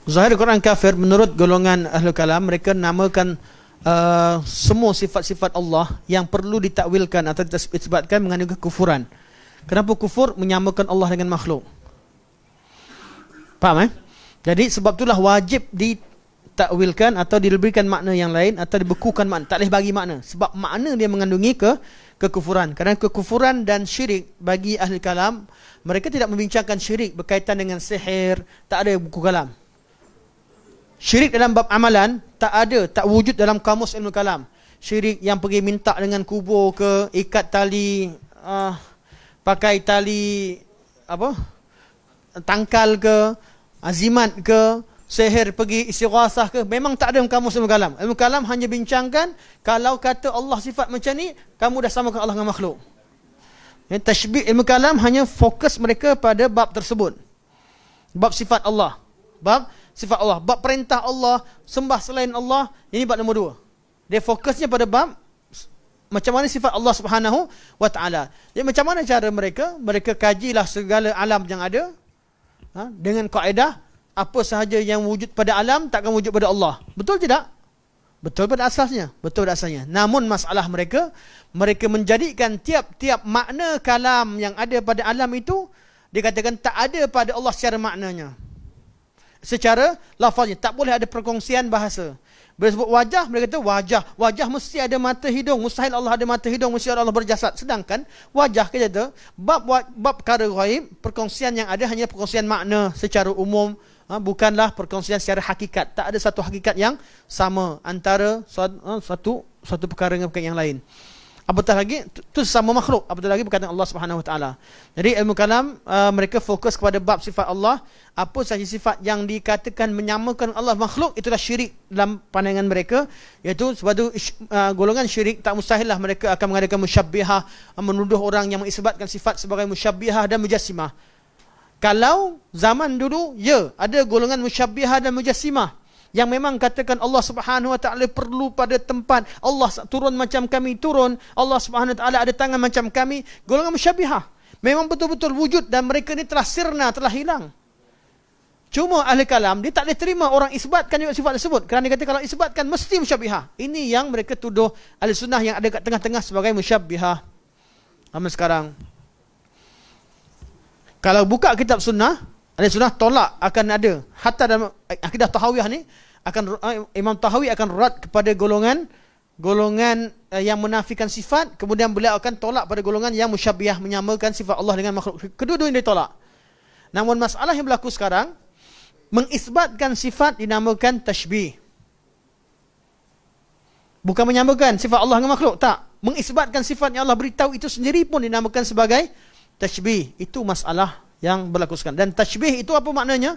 Zahir Quran kafir menurut golongan Ahlul Kalam, mereka namakan semua sifat-sifat Allah yang perlu ditakwilkan atau disebutkan mengandung kekufuran. Kenapa kufur? Menyamakan Allah dengan makhluk. Faham Jadi sebab itulah wajib ditakwilkan atau diberikan makna yang lain atau dibekukan makna. Tak boleh bagi makna. Sebab makna dia mengandungi kekufuran. Kerana kekufuran dan syirik bagi Ahlul Kalam, mereka tidak membincangkan syirik berkaitan dengan sihir. Tak ada buku kalam. Syirik dalam bab amalan tak wujud dalam kamus ilmu kalam. Syirik yang pergi minta dengan kubur ke, ikat tali, pakai tali tangkal ke, azimat ke, sihir pergi istighasah ke, memang tak ada dalam kamus ilmu kalam. Ilmu kalam hanya bincangkan kalau kata Allah sifat macam ni, kamu dah samakan Allah dengan makhluk. Tashbih ilmu kalam hanya fokus mereka pada bab tersebut. Bab sifat Allah. Bab sifat Allah, bab perintah Allah, sembah selain Allah, ini bab nombor 2. Dia fokusnya pada bab macam mana sifat Allah Subhanahu wa taala. Jadi macam mana cara mereka? Mereka kajilah segala alam yang ada dengan kaedah apa sahaja yang wujud pada alam takkan wujud pada Allah. Betul tidak? Betul pada asasnya, betul pada asalnya. Namun masalah mereka menjadikan tiap-tiap makna kalam yang ada pada alam itu dikatakan tak ada pada Allah secara maknanya. Secara lafaznya tak boleh ada perkongsian bahasa. Bila sebut wajah, mereka kata wajah mesti ada mata hidung, mustahil Allah ada mata hidung, mesti Allah berjasad. Sedangkan wajah kita kata bab perkara ghaib, perkongsian yang ada hanya perkongsian makna secara umum, bukanlah perkongsian secara hakikat. Tak ada satu hakikat yang sama antara satu perkara dengan perkara yang lain. apatah lagi tu sesama makhluk, apatah lagi berkaitan Allah Subhanahu Wa Taala. Jadi ilmu kalam mereka fokus kepada bab sifat Allah. Apa sahaja sifat yang dikatakan menyamakan Allah makhluk, itulah syirik dalam pandangan mereka. Iaitu sebab tu golongan syirik tak mustahil lah mereka akan mengadakan musyabbihah, menuduh orang yang mengisbatkan sifat sebagai musyabbihah dan mujassimah. Kalau zaman dulu, ya, ada golongan musyabbihah dan mujassimah yang memang katakan Allah Subhanahu Wa Taala perlu pada tempat, Allah turun macam kami turun, Allah Subhanahu Wa Taala ada tangan macam kami. Golongan musyabbihah memang betul-betul wujud dan mereka ni telah sirna, telah hilang. Cuma ahli kalam dia tak boleh terima orang isbatkan juga sifat tersebut, kerana dia kata kalau isbatkan mesti musyabbihah. Ini yang mereka tuduh ahli sunnah yang ada kat tengah-tengah sebagai musyabbihah. Zaman sekarang kalau buka kitab sunnah, ahli sunnah tolak akan ada, hatta dalam akidah tahawiyah ni akan Imam Tahawi akan rad kepada golongan yang menafikan sifat, kemudian beliau akan tolak pada golongan yang musyabbihah, menyamakan sifat Allah dengan makhluk. Kedua-dua ini ditolak. Namun masalah yang berlaku sekarang, mengisbatkan sifat dinamakan tashbih. Bukan menyamakan sifat Allah dengan makhluk, tak. Mengisbatkan sifat yang Allah beritahu itu sendiri pun dinamakan sebagai tashbih. Itu masalah yang berlaku sekarang. Dan tashbih itu apa maknanya?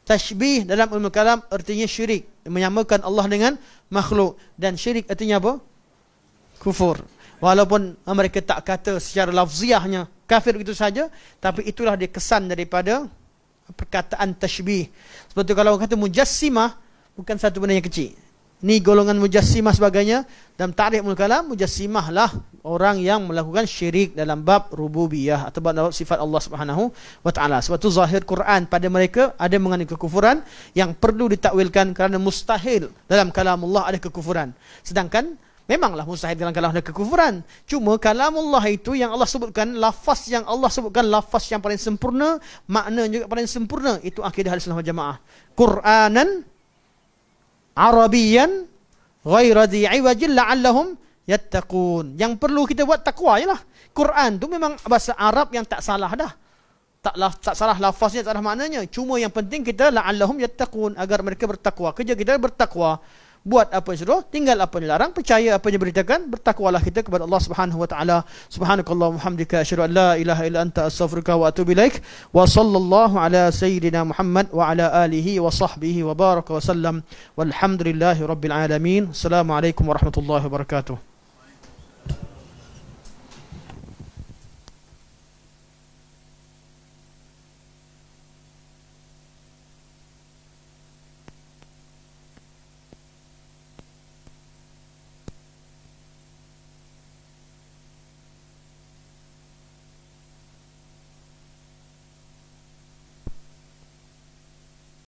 Tashbih dalam ilmu kalam artinya syirik, menyamakan Allah dengan makhluk. Dan syirik artinya apa? Kufur. Walaupun mereka tak kata secara lafziahnya kafir itu saja, tapi itulah dia kesan daripada perkataan tashbih. Sebab itu kalau kata mujassimah, bukan satu benda yang kecil. Ni golongan mujassimah sebagainya. Dalam ta'rif ilmu kalam, mujassimah lah orang yang melakukan syirik dalam bab rububiyah atau bab sifat Allah Subhanahu Wa Taala. Sebab tu zahir Quran pada mereka ada mengandung kekufuran yang perlu ditakwilkan, kerana mustahil dalam kalamullah ada kekufuran. Sedangkan memanglah mustahil dalam kalam ada kekufuran. Cuma kalamullah itu yang Allah sebutkan, lafaz yang Allah sebutkan lafaz yang paling sempurna, makna juga paling sempurna. Itu akidah Ahlussunnah wal Jamaah. Qur'anan Arabiyan ghaira dhi 'iwajin la'allahum yattaqun. Yang perlu kita buat takwa ialah Quran tu memang bahasa Arab yang tak salah dah. Tak salah lafaznya, tak salah maknanya. Cuma yang penting kita la'allahum yattaqun, agar mereka bertakwa. Kerja kita bertakwa. Buat apa yang suruh, tinggal apa yang dilarang, percaya apa yang diberitakan, bertakwalah kita kepada Allah Subhanahu Wa Taala. Subhanakallahumma hamdika asyhadu an la ilaha illa anta astaghfiruka wa atubu ilaik. Wa sallallahu ala sayyidina Muhammad wa ala alihi wa sahbihi wa baraka wa sallam. Walhamdulillahi rabbil alamin. Assalamualaikum warahmatullahi wabarakatuh.